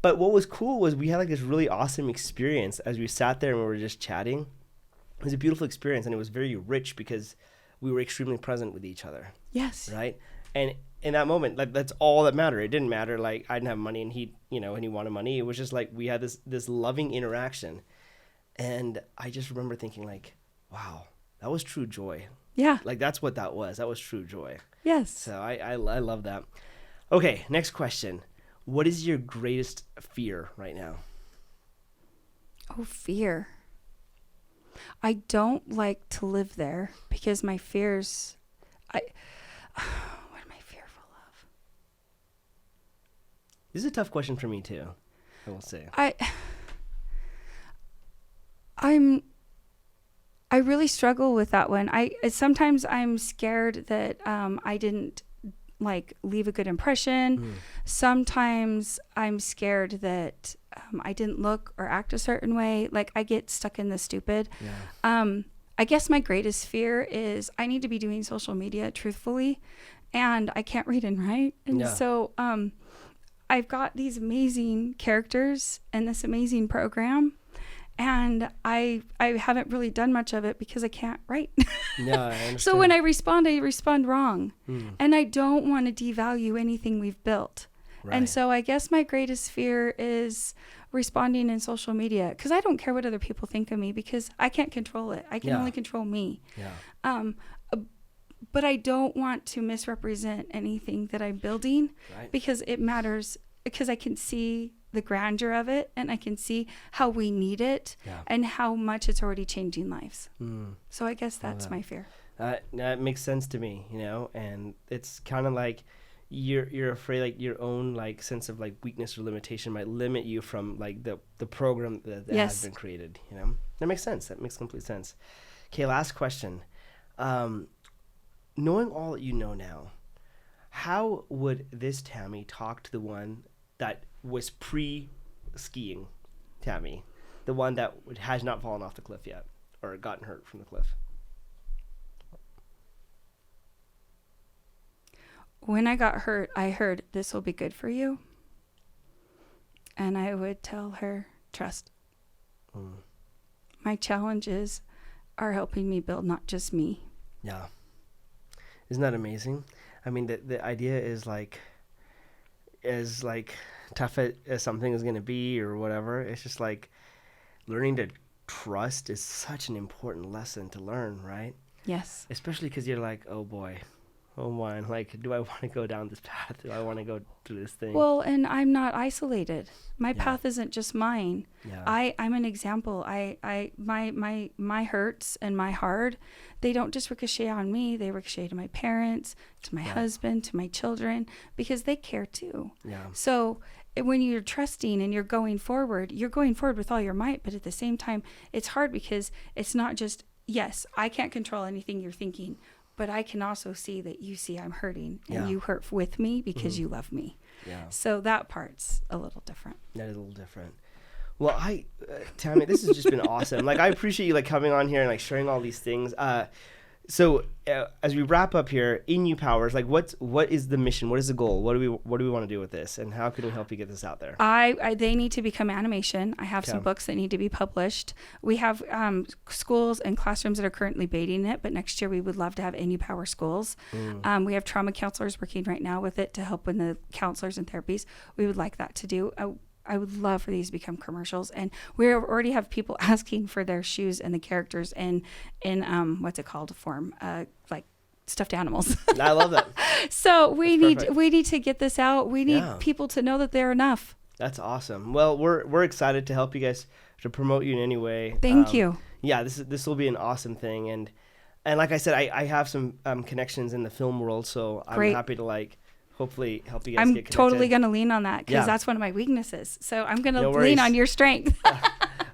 But what was cool was we had like this really awesome experience as we sat there and we were just chatting. It was a beautiful experience, and it was very rich because we were extremely present with each other. Yes. Right. And in that moment, like, that's all that mattered. It didn't matter like I didn't have money and he wanted money. It was just like we had this loving interaction. And I just remember thinking like, wow, that was true joy. Yeah. Like, that's what that was. That was true joy. Yes. So I love that. Okay, next question. What is your greatest fear right now? Oh, fear. I don't like to live there because my fears, what am I fearful of? This is a tough question for me too, I will say. I really struggle with that one. Sometimes I'm scared that I didn't like leave a good impression. Sometimes I'm scared that I didn't look or act a certain way. Like, I get stuck in the stupid. Yeah. I guess my greatest fear is I need to be doing social media truthfully, and I can't read and write. And so I've got these amazing characters and this amazing program, and I haven't really done much of it because I can't write. Yeah, I understand. So when I respond wrong. And I don't want to devalue anything we've built. Right. And so I guess my greatest fear is responding in social media, because I don't care what other people think of me, because I can't control it. I can only control me. Yeah. But I don't want to misrepresent anything that I'm building, because it matters, because I can see the grandeur of it, and I can see how we need it and how much it's already changing lives. So I guess that's my fear. That makes sense to me, and it's kind of like you're afraid like your own like sense of like weakness or limitation might limit you from like the program that has been created. That makes sense. That makes complete sense. Okay, last question. Knowing all that you know now, how would this Tami talk to the one that was pre-skiing Tami, the one that has not fallen off the cliff yet or gotten hurt from the cliff? When I got hurt, I heard, this will be good for you. And I would tell her, trust. My challenges are helping me build not just me. Yeah. Isn't that amazing? I mean, the idea is like, as like tough as something is going to be or whatever, it's just like learning to trust is such an important lesson to learn, right? Yes. Especially because you're like, oh boy, like, do I want to go down this path? Do I want to go to this thing? Well, and I'm not isolated. My path isn't just mine. Yeah. I'm an example. My hurts and my hard, they don't just ricochet on me. They ricochet to my parents, to my husband, to my children, because they care too. Yeah. So when you're trusting and you're going forward with all your might, but at the same time, it's hard because it's not just, yes, I can't control anything you're thinking, but I can also see that you see I'm hurting and you hurt with me because you love me. Yeah. So that part's a little different. That is a little different. Well, Tami, this has just been awesome. Like, I appreciate you like coming on here and like sharing all these things. So as we wrap up here, InUpowers, like what is the mission? What is the goal? What do we want to do with this? And how can we help you get this out there? They need to become animation. I have some books that need to be published. We have schools and classrooms that are currently baiting it, but next year we would love to have InUpowers schools. We have trauma counselors working right now with it to help with the counselors and therapies. We would like that to do. I would love for these to become commercials, and we already have people asking for their shoes and the characters in what's it called form, like stuffed animals. I love that. So we need to get this out. We need people to know that they're enough. That's awesome. Well, we're excited to help you guys, to promote you in any way. Thank you. Yeah, this will be an awesome thing, and like I said, I have some connections in the film world, so I'm happy to like hopefully help you guys get connected. I'm totally going to lean on that because that's one of my weaknesses. So I'm going to lean on your strength.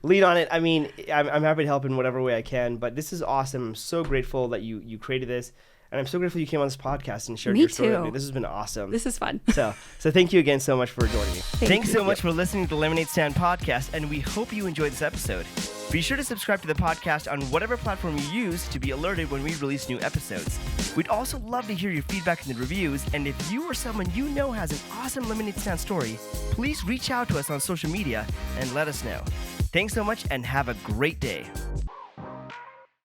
Lean on it. I mean, I'm happy to help in whatever way I can, but this is awesome. I'm so grateful that you created this. And I'm so grateful you came on this podcast and shared your story with me. This has been awesome. This is fun. So thank you again so much for joining me. Thanks so much for listening to the Lemonade Stand podcast, and we hope you enjoyed this episode. Be sure to subscribe to the podcast on whatever platform you use to be alerted when we release new episodes. We'd also love to hear your feedback in the reviews, and if you or someone you know has an awesome Lemonade Stand story, please reach out to us on social media and let us know. Thanks so much and have a great day.